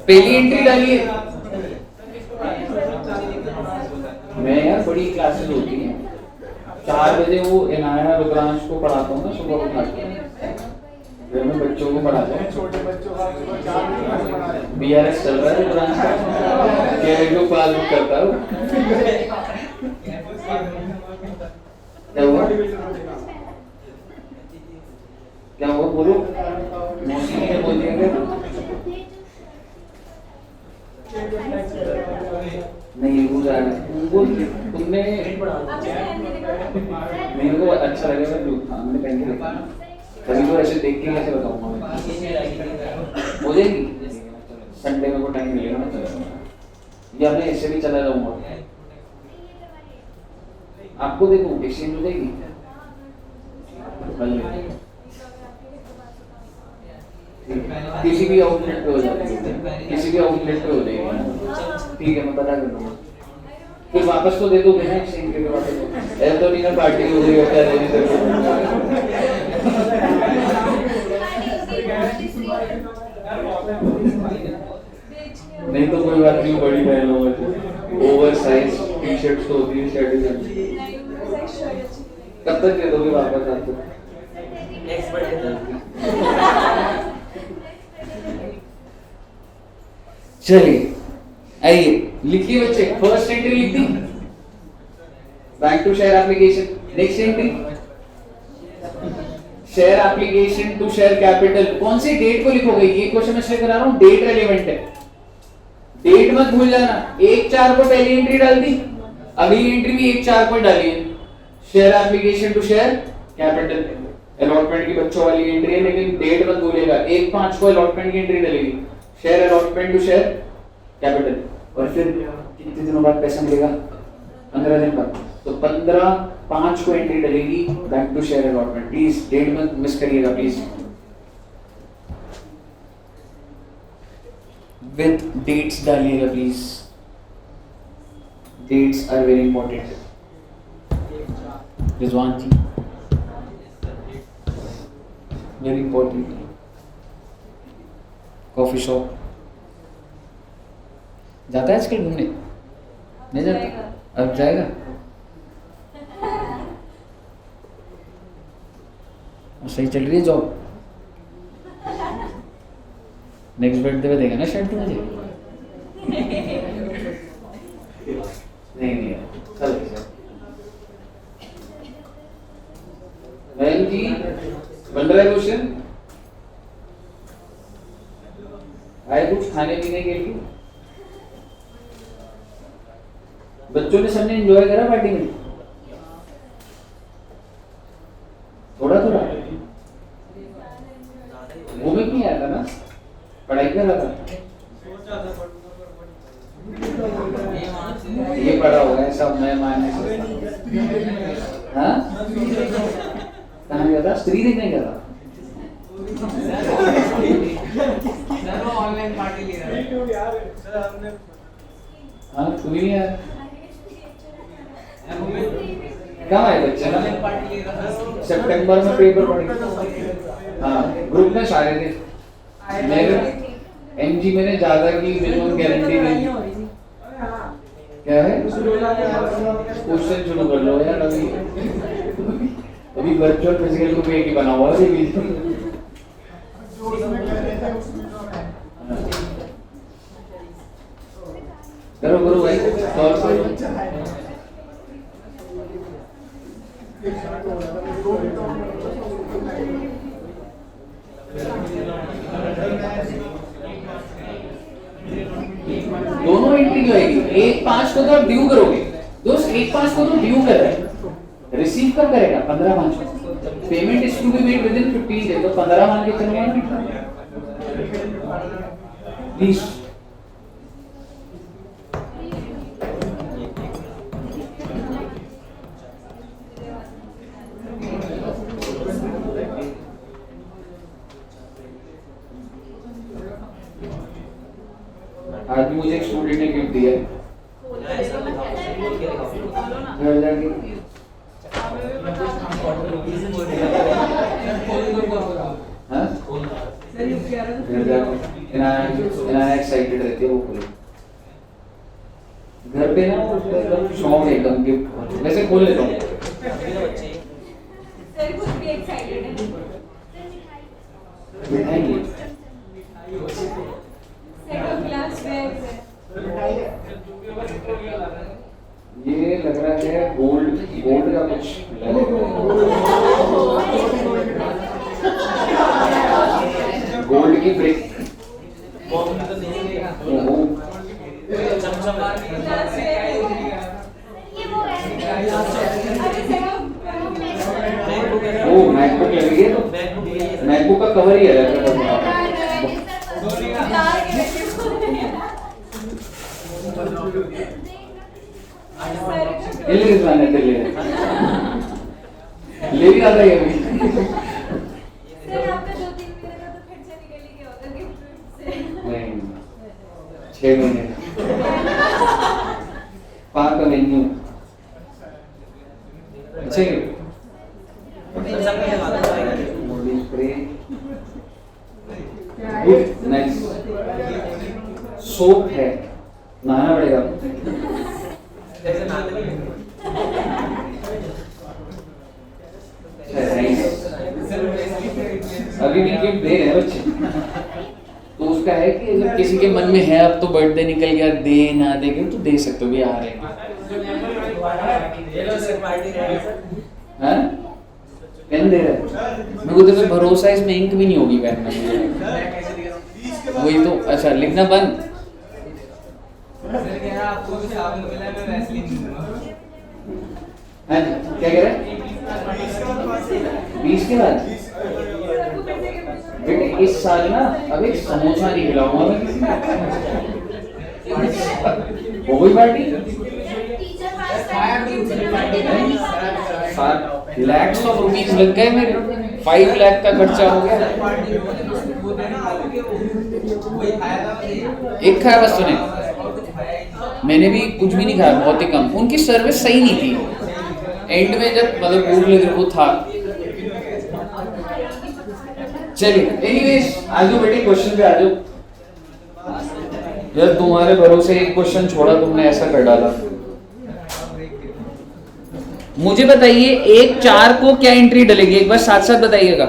पहली एंट्री डालिए। मैं यार बड़ी क्लासेस होती हैं, 4 बजे वो इनाया रुद्रांश को पढ़ाता हूँ ना, सुबह उठा के फिर मैं बच्चों को पढ़ाता हूँ। छोटे बच्चों को बीआरएस चल रहा है रुद्रांश का, केरे को पास करता हूँ। क्या हुआ? क्या हुआ बोलो? मौसी ने बोल दिया क्या? नहीं वो तुमने मेरे को अच्छा लगा, मैंने पहन के देखा, कभी तो ऐसे देख के कैसे बताऊंगा? हो जाएगी संडे में को टाइम मिलेगा ना, या मैं ऐसे भी चला जाऊंगा। आपको देखो एक्सचेंज हो जाएगी। किसी भी आउटलेट पे हो जाती है, किसी भी आउटलेट पे हो जाएगी। ठीक है, मैं पता कर लूंगा। फिर वापस तो दे दोगे ना एक्सचेंज के बाद? ऐसा तो नहीं ना पार्टी हो गई होता है नहीं तो कोई बात नहीं, बड़ी बहन हो, ओवर साइज टी शर्ट तो होती है, शर्ट। कब तक दे दोगे वापस? आपको नेक्स्ट बर्थडे। चलिए आइए लिखिए बच्चे, फर्स्ट एंट्री लिख दी, bank to share application. Next entry share application to share capital. कौन सी डेट को लिखोगे? ये क्वेश्चन इसलिए करा रहा हूं, डेट रेलेवेंट है, डेट मत भूल जाना। 1/4 को पहली एंट्री डाल दी, अगली एंट्री भी 1/4 को डाली है। Share application to share capital, allotment की बच्चों वाली एंट्री है, लेकिन डेट मत भूलेगा। 1/5 को अलॉटमेंट की एंट्री डलेगी, share allotment to share capital. और फिर कितने दिनों बाद पैसा मिलेगा? 15 दिन बाद। तो 15/5 को एंट्री डलेगी bank to share allotment. Please date मत मिस करिएगा प्लीज, विद डेट्स डालिएगा please. Dates are very important. Rizwan ji, very important. Coffee shop जाता है आजकल घूमने? नहीं जाता? अब जाएगा? सही चल रही है जॉब? नेक्स्ट बर्थडे पे देगा ना शर्ट मुझे? नहीं चल. वेल जी, बन रहा है क्वेश्चन? आए कुछ खाने पीने के लिए? बच्चों ने सबने एंजॉय करा पार्टी में? थोड़ा थोड़ा घूमे नहीं आया था ना, पढ़ाई कर रहा था. ये पढ़ा होगा है सब मैं मानने से. हाँ कहाँ गया था? स्त्री देखने गया था. ऑनलाइन पार्टी ले रहा है. हाँ तू भी नहीं आया? कहाँ है बच्चे ना? सितंबर में पेपर पढ़ेंगे. हाँ ग्रुप में सारे थे. मेरे एमजी मैंने ज्यादा की मिनिमम गारंटी दी. क्या है? क्वेश्चन शुरू कर लो यार. अभी वर्चुअल फिजिकल ग्रुप एक ही बना हुआ है अभी. करो करो भाई, सॉल्व करो. दोनों एंट्री जो आएगी, 1/5 को तो आप ड्यू करोगे दोस्त. 1/5 को तो ड्यू कर रहे हैं, रिसीव कब करेगा? 15/5 को. Payment is to be made within 15 days. तो 15 मान के चलो ना प्लीज. आज भी मुझे एक स्टूडेंट ने गिफ्ट दिया घर जाके. हाँ घर जाके एक्साइटेड रहती है वो खोले. घर पे ना एकदम शौक है एकदम गिफ्ट. वैसे खोल लेता हूँ. सर खुद भी एक्साइटेड है. मिठाई सेट ऑफ ग्लास बैग्स है. ये लग रहा है गोल्ड का कुछ. गोल्ड की ब्रिक. ग्लास बैग ये वो है. अरे सेट ऑफ वो मैकबुक लग रही है. तो मैकबुक का कवर ही है. ये ले जाने के लिए ले भी आता है. सर आपका 2-3 महीने का तो फिर से निकल ही गया होगा गिफ्ट से. नहीं 6 महीने 5 का मेन्यू. अच्छा गुड नाइस. सोप है, नहाना पड़ेगा. अभी भी गिफ्ट दे रहे हैं बच्चे. तो उसका है कि अगर किसी के मन में है अब तो बर्थडे निकल गया दे ना दे तो दे सकते हो भी. आ रहे हैं हाँ पेन दे रहा है. मेरे को तो भरोसा है इसमें इंक भी नहीं होगी पेन में. वही तो. अच्छा लिखना बंद. हाँ क्या कह रहे हैं? 20 के बाद बेटे इस साल ना अब एक समोसा नहीं खिलाऊंगा मैं किसी को. हो गई पार्टी. 7 लाख रुपीज लग गए मेरे. 5 लाख का खर्चा हो गया. एक खाया बस तूने. मैंने भी कुछ भी नहीं खाया, बहुत ही कम। उनकी सर्विस सही नहीं थी, एंड में जब मतलब भूख लगी वो था। चलिए एनीवेज आ जाओ बेटे, क्वेश्चन पे आ जाओ। यार तुम्हारे भरोसे एक क्वेश्चन छोड़ा, तुमने ऐसा कर डाला। मुझे बताइए 1-4 को क्या एंट्री डलेगी, एक बार साथ साथ बताइएगा।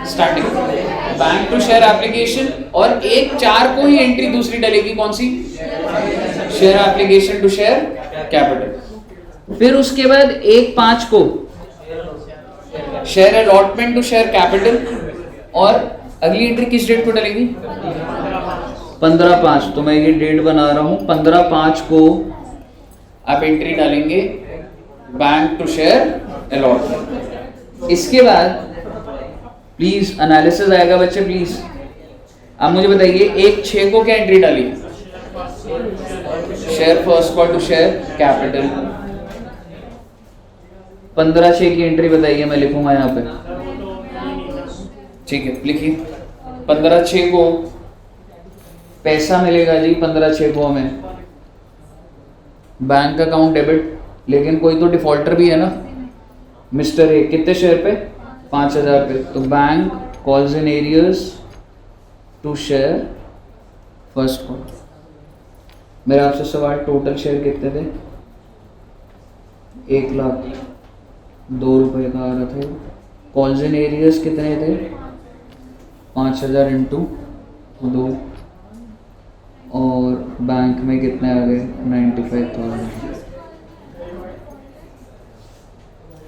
Starting bank to share application, और 1-4 को ही एंट्री दूसरी डलेगी, कौन सी? Share application to share capital. फिर उसके बाद 1-5 को share allotment to share capital, और अगली एंट्री किस डेट को डलेगी? 15/5। तो मैं ये डेट बना रहा हूं, 15/5 को आप एंट्री डालेंगे बैंक टू शेयर अलॉटमेंट। इसके बाद प्लीज एनालिसिस आएगा बच्चे, प्लीज आप मुझे बताइए 1-6 को क्या एंट्री डाली? Share first call to share capital. 15/6 की एंट्री बताइए, मैं लिखूंगा यहाँ पे। ठीक है लिखिए। 15/6 को पैसा मिलेगा जी, 15/6 को हमें बैंक अकाउंट डेबिट, लेकिन कोई तो डिफॉल्टर भी है ना, मिस्टर ए। कितने शेयर पे? 5000 पे। तो bank calls in arrears to share first call. मेरा आपसे सवाल, टोटल शेयर कितने थे? 1,02 रुपए का आ रहा था। कॉल्स इन एरियर्स कितने थे? 5000 इंटू 2, और बैंक में कितने आ गए? 95,000।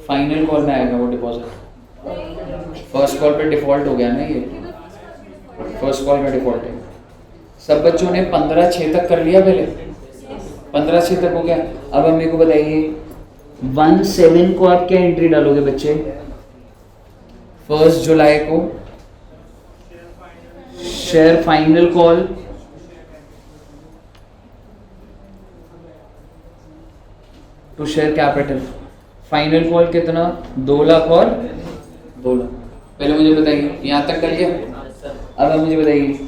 फाइनल कॉल में आएगा वो डिपॉजिट। फर्स्ट कॉल पे डिफॉल्ट हो गया ना, ये फर्स्ट कॉल में डिफॉल्ट है। सब बच्चों ने 15/6 तक कर लिया पहले? 15/6 तक हो गया। अब हम मेरे को बताइए 1/7 को आप क्या एंट्री डालोगे बच्चे? 1 जुलाई को share final call to share capital. Final call कितना? 2 लाख और 2 लाख। पहले मुझे बताइए, यहां तक कर लिया? अब आप मुझे बताइए,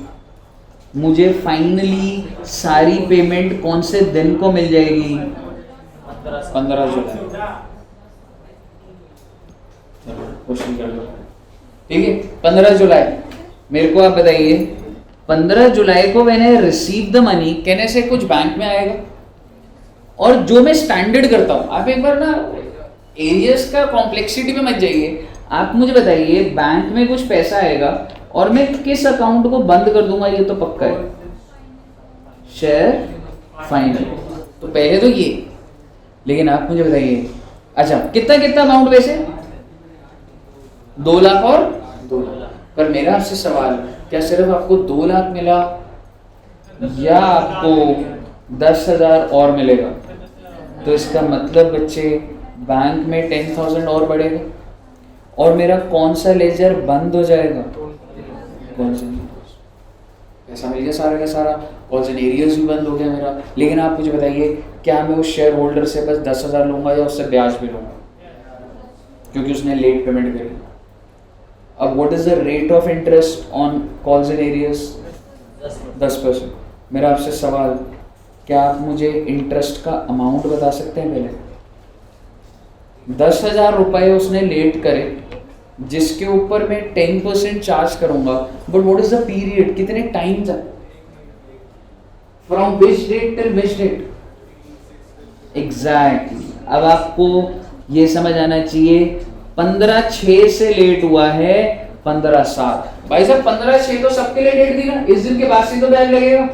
मुझे फाइनली सारी पेमेंट कौन से दिन को मिल जाएगी? 15 जुलाई। क्वेश्चन कर लो, ठीक है। 15 जुलाई मेरे को आप बताइए, 15 जुलाई को मैंने रिसीव द मनी कहने से कुछ बैंक में आएगा, और जो मैं स्टैंडर्ड करता हूं, आप एक बार ना एरियर्स का कॉम्प्लेक्सिटी में मत जाइए। आप मुझे बताइए बैंक में कुछ पैसा आएगा और मैं किस अकाउंट को बंद कर दूंगा? ये तो पक्का है, शेयर फाइनल। तो पहले तो ये, लेकिन आप मुझे बताइए, अच्छा कितना कितना अमाउंट वैसे? 2 लाख और 2 लाख। पर मेरा आपसे सवाल, क्या सिर्फ आपको 2 लाख मिला या आपको 10,000 और मिलेगा? तो इसका मतलब बच्चे बैंक में 10,000 और बढ़ेगा, और मेरा कौन सा लेजर बंद हो जाएगा? कौन सा? पैसा मिल गया सारा का सारा, कौन सा एरियर्स भी बंद हो गया मेरा। लेकिन आप मुझे बताइए, क्या मैं उस शेयर होल्डर से बस 10,000 लूंगा या उससे ब्याज भी लूंगा, क्योंकि उसने लेट पेमेंट करी? अब what is the rate of interest on calls in arrears? 10%। मेरा आपसे सवाल, क्या आप मुझे इंटरेस्ट का अमाउंट बता सकते हैं? पहले 10,000 रुपए उसने लेट करे, जिसके ऊपर मैं 10% चार्ज करूंगा, but what is the period? कितने टाइम तक? From which date till which date? Exactly. अब आपको ये समझ आना चाहिए, 15/6 से लेट हुआ है 15/7। भाई साहब 15/6 तो सबके लिए डेट दी ना, इस दिन के बाद से तो ब्याज लगेगा।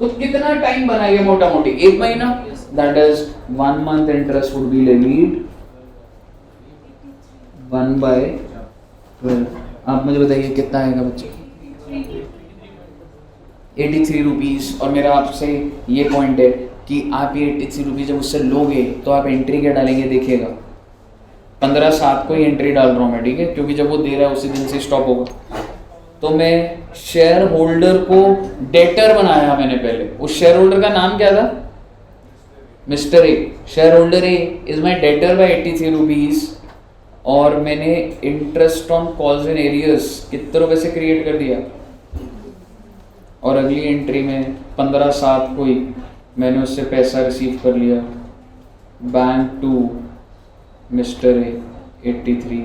तो कितना टाइम बनाएगा? मोटा मोटी 1 महीना। That is 1 month interest would be levied 1/12। आप मुझे बताइए कितना आएगा बच्चे? 83 रुपीज। और मेरा आपसे ये पॉइंट है कि आप ये 83 रुपीज जब उससे लोगे तो आप एंट्री क्या डालेंगे? देखिएगा 15/7 को ही एंट्री डाल रहा हूँ मैं, ठीक है, क्योंकि जब वो दे रहा है उसी दिन से स्टॉप होगा। तो मैं शेयर होल्डर को डेटर बनाया मैंने पहले। उस शेयर होल्डर का नाम क्या था? Mister A. Share holder A is my debtor by 83 rupees, और मैंने interest on calls in arrears कितने रुपए से क्रिएट कर दिया, और अगली एंट्री में 15/7 को ही मैंने उससे पैसा रिसीव कर लिया, बैंक टू मिस्टर ए 83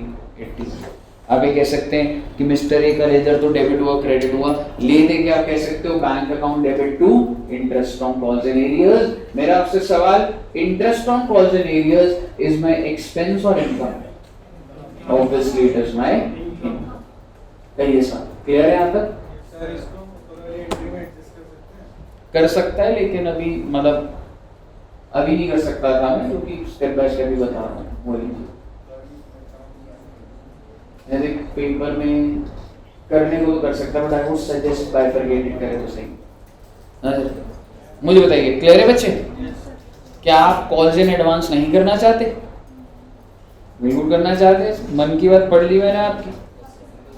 आप ये कह सकते हैं कि मिस्टर ए का लेजर तो डेबिट हुआ क्रेडिट हुआ, ले दे के आप कह सकते हो bank account debit to interest on calls and arrears. मेरा आपसे सवाल, interest on calls and arrears is my expense और इनकम? Obviously it is my income. कहिए सर, क्लियर है यहाँ तक? सर इसको पूरा एंट्री में एडजस्ट कर सकते हैं? कर सकता है, लेकिन अभी मतलब अभी नहीं कर सकता था मैं, क्योंकि स्टेप बाय स्टेप ही बता रहा हूँ। वही यदि पेपर में करने को तो कर सकता है, but I would suggest bifurcated करें तो सही। हाँ सर, मुझे बताइए, क्लियर है बच्चे? क्या आप कॉल्स इन एडवांस नहीं करना चाहते? बिल्कुल करना चाहते। मन की बात पढ़ ली मैंने आपकी।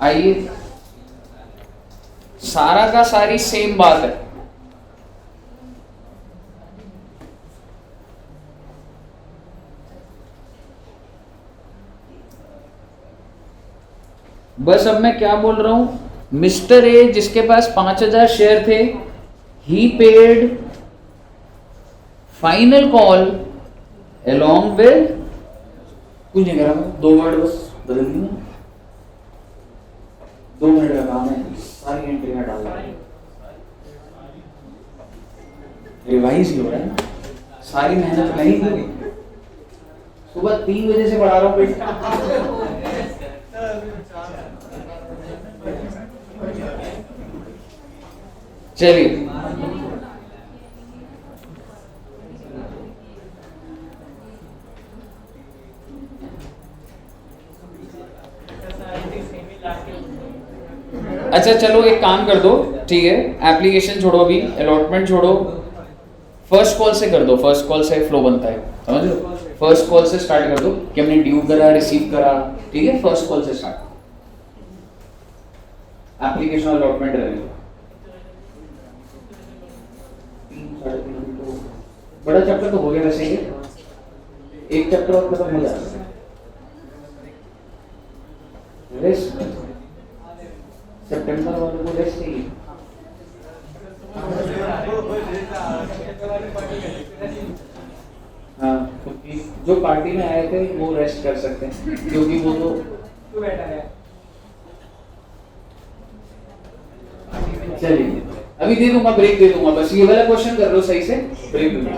आइए, सारा का सारी सेम बात है। बस अब मैं क्या बोल रहा हूं, मिस्टर ए जिसके पास 5000 शेयर थे, ही paid final call along with, कुछ नहीं करा, 2 वर्ड बस बदल दिया, 2 मिनट का काम है, सारी एंट्री में डाल रहा है, रिवाइज ही हो रहा है ना, सारी मेहनत नहीं की। सुबह 3 बजे से पढ़ा रहा हूँ। चलिए, अच्छा चलो एक काम कर दो, ठीक है, एप्लीकेशन छोड़ो, अभी अलॉटमेंट छोड़ो, फर्स्ट कॉल से कर दो। फर्स्ट कॉल से फ्लो बनता है, समझ लो। फर्स्ट कॉल से स्टार्ट कर दो कि हमने ड्यू करा, रिसीव करा, ठीक है। फर्स्ट कॉल से स्टार्ट, एप्लीकेशन अलॉटमेंट रहेगा। बड़ा चैप्टर तो हो गया वैसे ही, एक चैप्टर और खत्म हो जाएगा। सितंबर वालों को रेस्ट चाहिए। हाँ, क्योंकि जो पार्टी में आए थे वो रेस्ट कर सकते हैं, क्योंकि वो तो बैठा है। चलिए, अभी दे दूंगा, ब्रेक दे दूंगा, बस ये वाला क्वेश्चन कर लो सही से, ब्रेक दे दूंगा।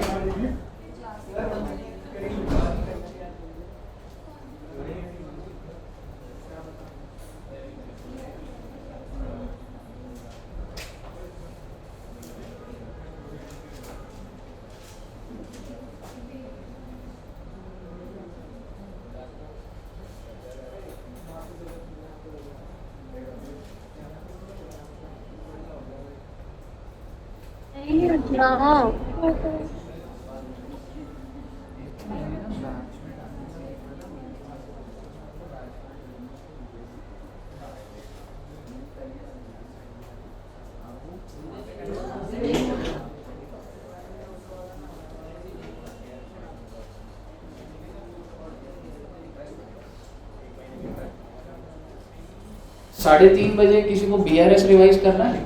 साढ़े 3 बजे किसी को BRS रिवाइज करना है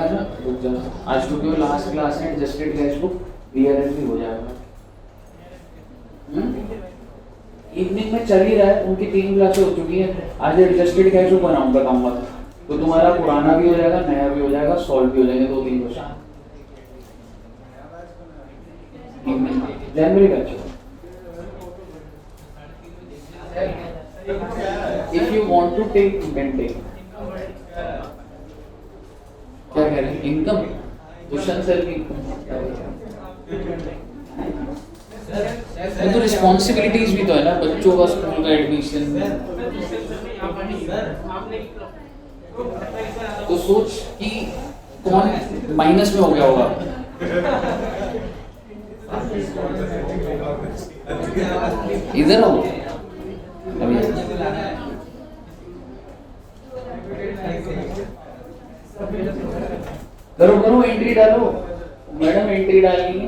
ना? रुक जाओ, आज क्योंकि वो लास्ट क्लास है, एडजस्टेड कैश बुक BRS भी हो जाएगा। इवनिंग में चल ही रहा है, उनकी 3 क्लासें हो चुकी हैं। आज एडजस्टेड कैश बुक बनाऊंगा काम मत, तो तुम्हारा पुराना भी हो जाएगा, नया भी हो जाएगा, सॉल्व भी हो जाएंगे 2-3 question. January batch, if you want to take, you can take। क्या कह रहे हैं? इनकम, दुष्यंत सर की तो रिस्पॉन्सिबिलिटीज भी तो है ना, बच्चों का स्कूल का एडमिशन। तो सोच कि कौन माइनस में हो गया होगा। इधर आओ, करो करो, एंट्री डालो मैडम, एंट्री डालनी है।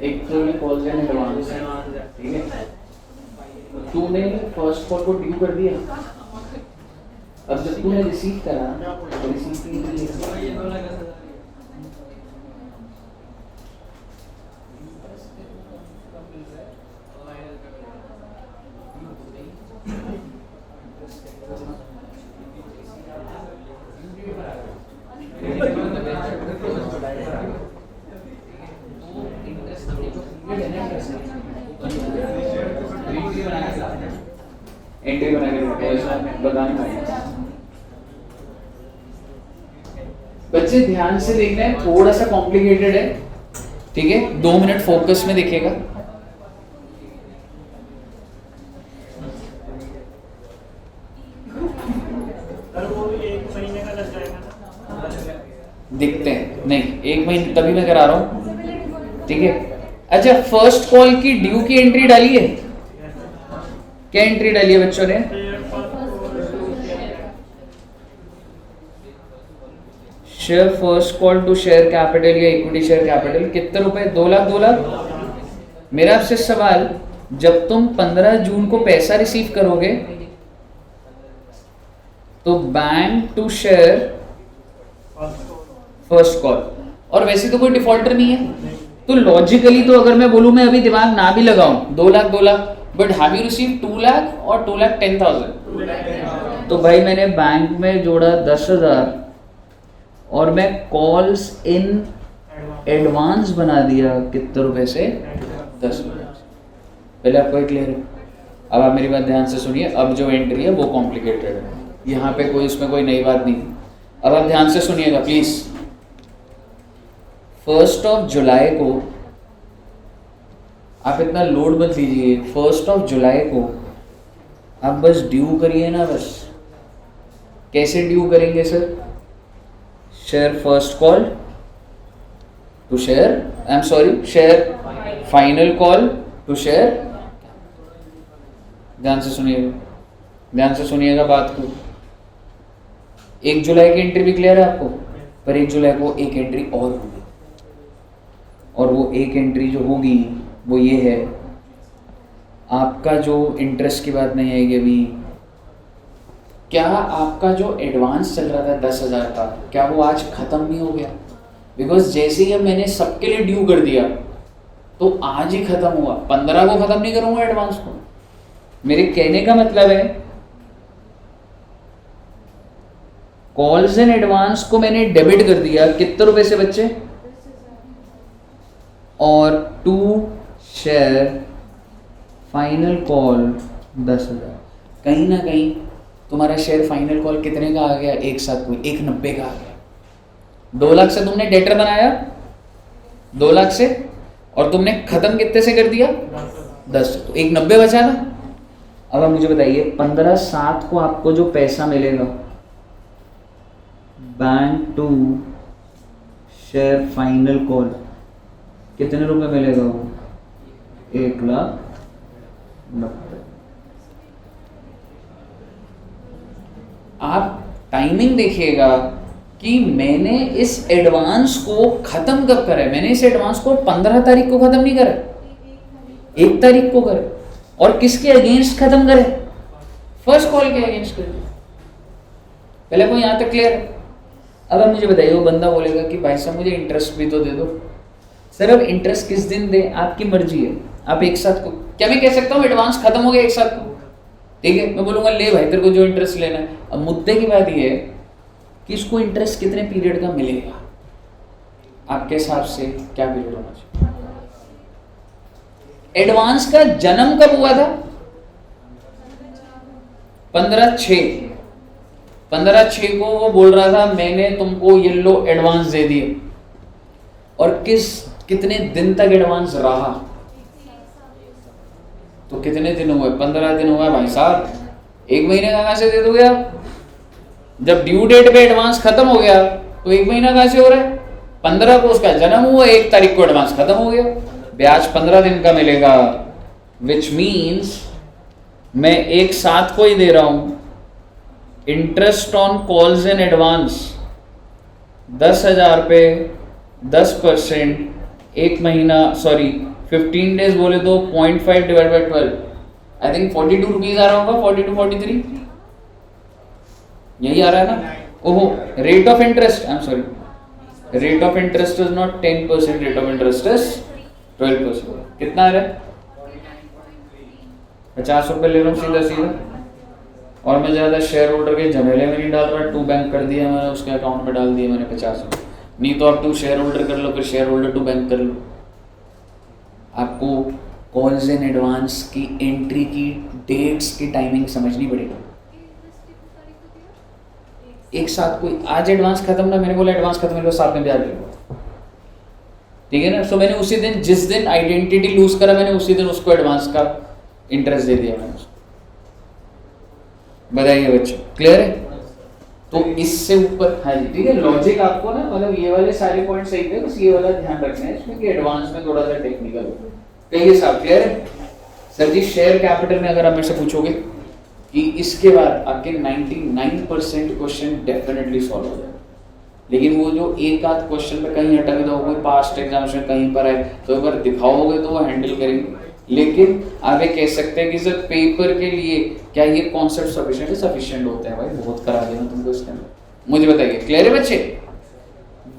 एक तो कॉल एडवांस है, ठीक है, तूने फर्स्ट कॉल को ड्यू कर दिया, अब जब तूने रिसीव करा तो रिसीव की एंट्री बना के बताना बच्चे ध्यान से देखना है, थोड़ा सा कॉम्प्लिकेटेड है, ठीक है? 2 मिनट फोकस में देखिएगा। देखते हैं, नहीं 1 महीने तभी मैं करा रहा हूँ, ठीक है? अच्छा, फर्स्ट कॉल की ड्यू की एंट्री डाली है? क्या एंट्री डाली है बच्चों ने? Share first call to share capital या इक्विटी शेयर कैपिटल, कितने रुपए? 2 लाख 2 लाख। मेरा आपसे सवाल, जब तुम 15 जून को पैसा रिसीव करोगे तो bank to share first call, और वैसे तो कोई डिफॉल्टर नहीं है, तो लॉजिकली तो अगर मैं बोलूं, मैं अभी दिमाग ना भी लगाऊं, 2 lakh 2 lakh, but have you receive 2 lakh और 2,10,000? तो भाई मैंने बैंक में जोड़ा 10,000 और मैं कॉल्स इन एडवांस बना दिया कितने रुपए से? 10 रुपए। पहले आपको क्लियर है? अब आप मेरी बात ध्यान से सुनिए, अब जो एंट्री है वो कॉम्प्लिकेटेड है, यहाँ पे कोई इसमें कोई नई बात नहीं। अब आप ध्यान से सुनिएगा प्लीज। 1 जुलाई को आप इतना लोड मत लीजिए, 1 जुलाई को आप बस ड्यू करिए ना, बस। कैसे ड्यू करेंगे sir? Share first call to share, I am sorry, share final call to share. ध्यान से सुनिएगा, ध्यान से सुनिएगा बात को। 1 जुलाई की एंट्री भी क्लियर है आपको? पर 1 जुलाई को एक एंट्री और होगी, और वो एक एंट्री जो होगी वो ये है, आपका जो इंटरेस्ट की बात नहीं आएगी अभी, क्या आपका जो एडवांस चल रहा था 10,000 का, क्या वो आज खत्म नहीं हो गया? बिकॉज जैसे ही मैंने सबके लिए ड्यू कर दिया तो आज ही खत्म हुआ, 15 को खत्म नहीं करूंगा एडवांस को। मेरे कहने का मतलब है, कॉल्स एंड एडवांस को मैंने डेबिट कर दिया कितने रुपए से बच्चे? और टू शेयर फाइनल कॉल 10,000। कहीं ना कहीं तुम्हारा शेयर फाइनल कॉल कितने का आ गया? एक साथ कोई 190 का आ गया। 2 लाख से तुमने डेटर बनाया, 2 लाख से, और तुमने खत्म कितने से कर दिया? 10, तो 190 बचा ना। अब आप मुझे बताइए, 15/7 को आपको जो पैसा मिलेगा bank to share final call, कितने रुपए मिलेगा वो? 1,90,000। आप टाइमिंग देखिएगा कि मैंने इस एडवांस को खत्म कब करा है। मैंने इस एडवांस को 15 तारीख को खत्म नहीं करा, 1 तारीख को करे। और किसके अगेंस्ट खत्म करे? फर्स्ट कॉल के अगेंस्ट करे। पहले को यहाँ तक क्लियर है? अब आप मुझे बताइए, वो बंदा बोलेगा कि भाई साहब मुझे इंटरेस्ट भी तो दे दो। सर अब इंटरेस्ट किस दिन दे, आपकी मर्जी है। आप एक साथ को, क्या मैं कह सकता हूँ एडवांस खत्म हो गया एक साथ को? ठीक है, मैं बोलूंगा ले भाई तेरे को जो इंटरेस्ट लेना है। अब मुद्दे की बात ये है कि इसको इंटरेस्ट कितने पीरियड का मिलेगा, आपके हिसाब से क्या पीरियड होना चाहिए? एडवांस का जन्म कब हुआ था? 15/6 को वो बोल रहा था मैंने तुमको ये लो एडवांस दे दिए। और कितने दिन तक एडवांस रहा? तो कितने दिन हुए? 15 दिन हुआ भाई साहब। 1 महीने का कहां से दे दोगे आप? जब ड्यू डेट पे एडवांस खत्म हो गया तो 1 महीना कहां से हो रहा है? 15 को उसका जन्म हुआ, 1 तारीख को एडवांस खत्म हो गया। ब्याज 15 दिन का मिलेगा, विच मीन्स मैं एक साथ को ही दे रहा हूं। Interest on calls in advance 10,000 पे 10%, 1 महीना, सॉरी 15 डेज बोले तो 0.5 divide by 12, I think 42 rupees आ रहा होगा, 42 43 यही आ रहा है ना। ओहो, rate of interest, I am sorry, rate of interest is not 10%, rate of interest is 12%। कितना आ रहा है? 50 रुपए ले रहा हूँ सीधा सीधा, और मैं ज्यादा शेयर होल्डर के झमेले में नहीं डाल रहा। टू बैंक कर दिया मैंने, उसके अकाउंट में डाल दिए मैंने 50 रुपये। नहीं तो आप टू शेयर होल्डर कर लो, फिर शेयर होल्डर टू बैंक कर लो। आपको कॉल्स इन एडवांस की एंट्री की डेट्स की टाइमिंग समझनी पड़ेगी। एक साथ कोई आज एडवांस खत्म ना, मैंने बोला एडवांस खत्म, मेरे साथ में ब्याज ले लो, ठीक है ना। सो मैंने उसी दिन, जिस दिन आइडेंटिटी लूज करा, मैंने उसी दिन उसको एडवांस का इंटरेस्ट दे दिया मैंने उसको। बताइए बच्चों, क्लियर है? तो इससे ऊपर, हाँ जी ठीक है। लॉजिक आपको ना, मतलब ये वाले सारे पॉइंट सही थे, बस ये वाला ध्यान रखना है इसमें कि एडवांस में थोड़ा सा टेक्निकल हो। कहिए साहब, क्लियर है? सर जी शेयर कैपिटल में अगर आप मेरे से पूछोगे कि इसके बाद आपके 99% क्वेश्चन डेफिनेटली सॉल्व हो जाए, लेकिन वो जो एक आध क्वेश्चन पे कहीं अटक जाओ, कोई पास्ट एग्जाम्स में कहीं पर है, तो एक बार दिखाओगे तो वो हैंडल करेंगे। लेकिन आप ये कह सकते हैं कि सर पेपर के लिए क्या ये कॉन्सेप्ट सफिशिएंट होते हैं? भाई बहुत करा दिया तुमको इसके अंदर, मुझे बताइए। क्लियर है बच्चे?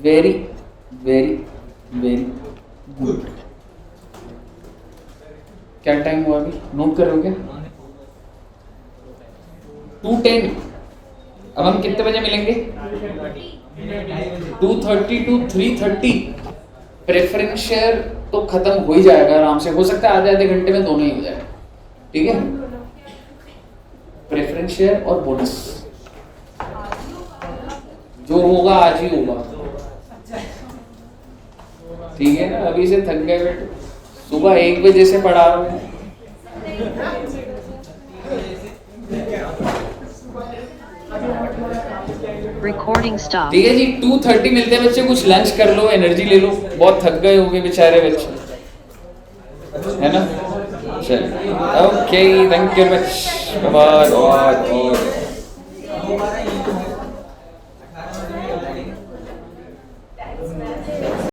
Very very very good. क्या टाइम हुआ अभी, नोट कर रहे हो क्या? 2:10। अब हम कितने बजे मिलेंगे? 2:30 to 3:30। प्रेफरेंस शेयर तो खत्म हो ही जाएगा आराम से, हो सकता है आधे आधे घंटे में दोनों ही हो जाए, ठीक है। प्रेफरेंस शेयर और बोनस जो होगा आज ही होगा, ठीक है ना। अभी से थक गए बेटे, सुबह 1 बजे से पढ़ा रहा हूँ। Recording stop. ठीक है जी, 2:30 मिलते हैं बच्चे, कुछ लंच कर लो, एनर्जी ले लो, बहुत थक गए होंगे बेचारे बच्चे, है ना। चलिए ओके, थैंक यू बच्चे, बाय बाय।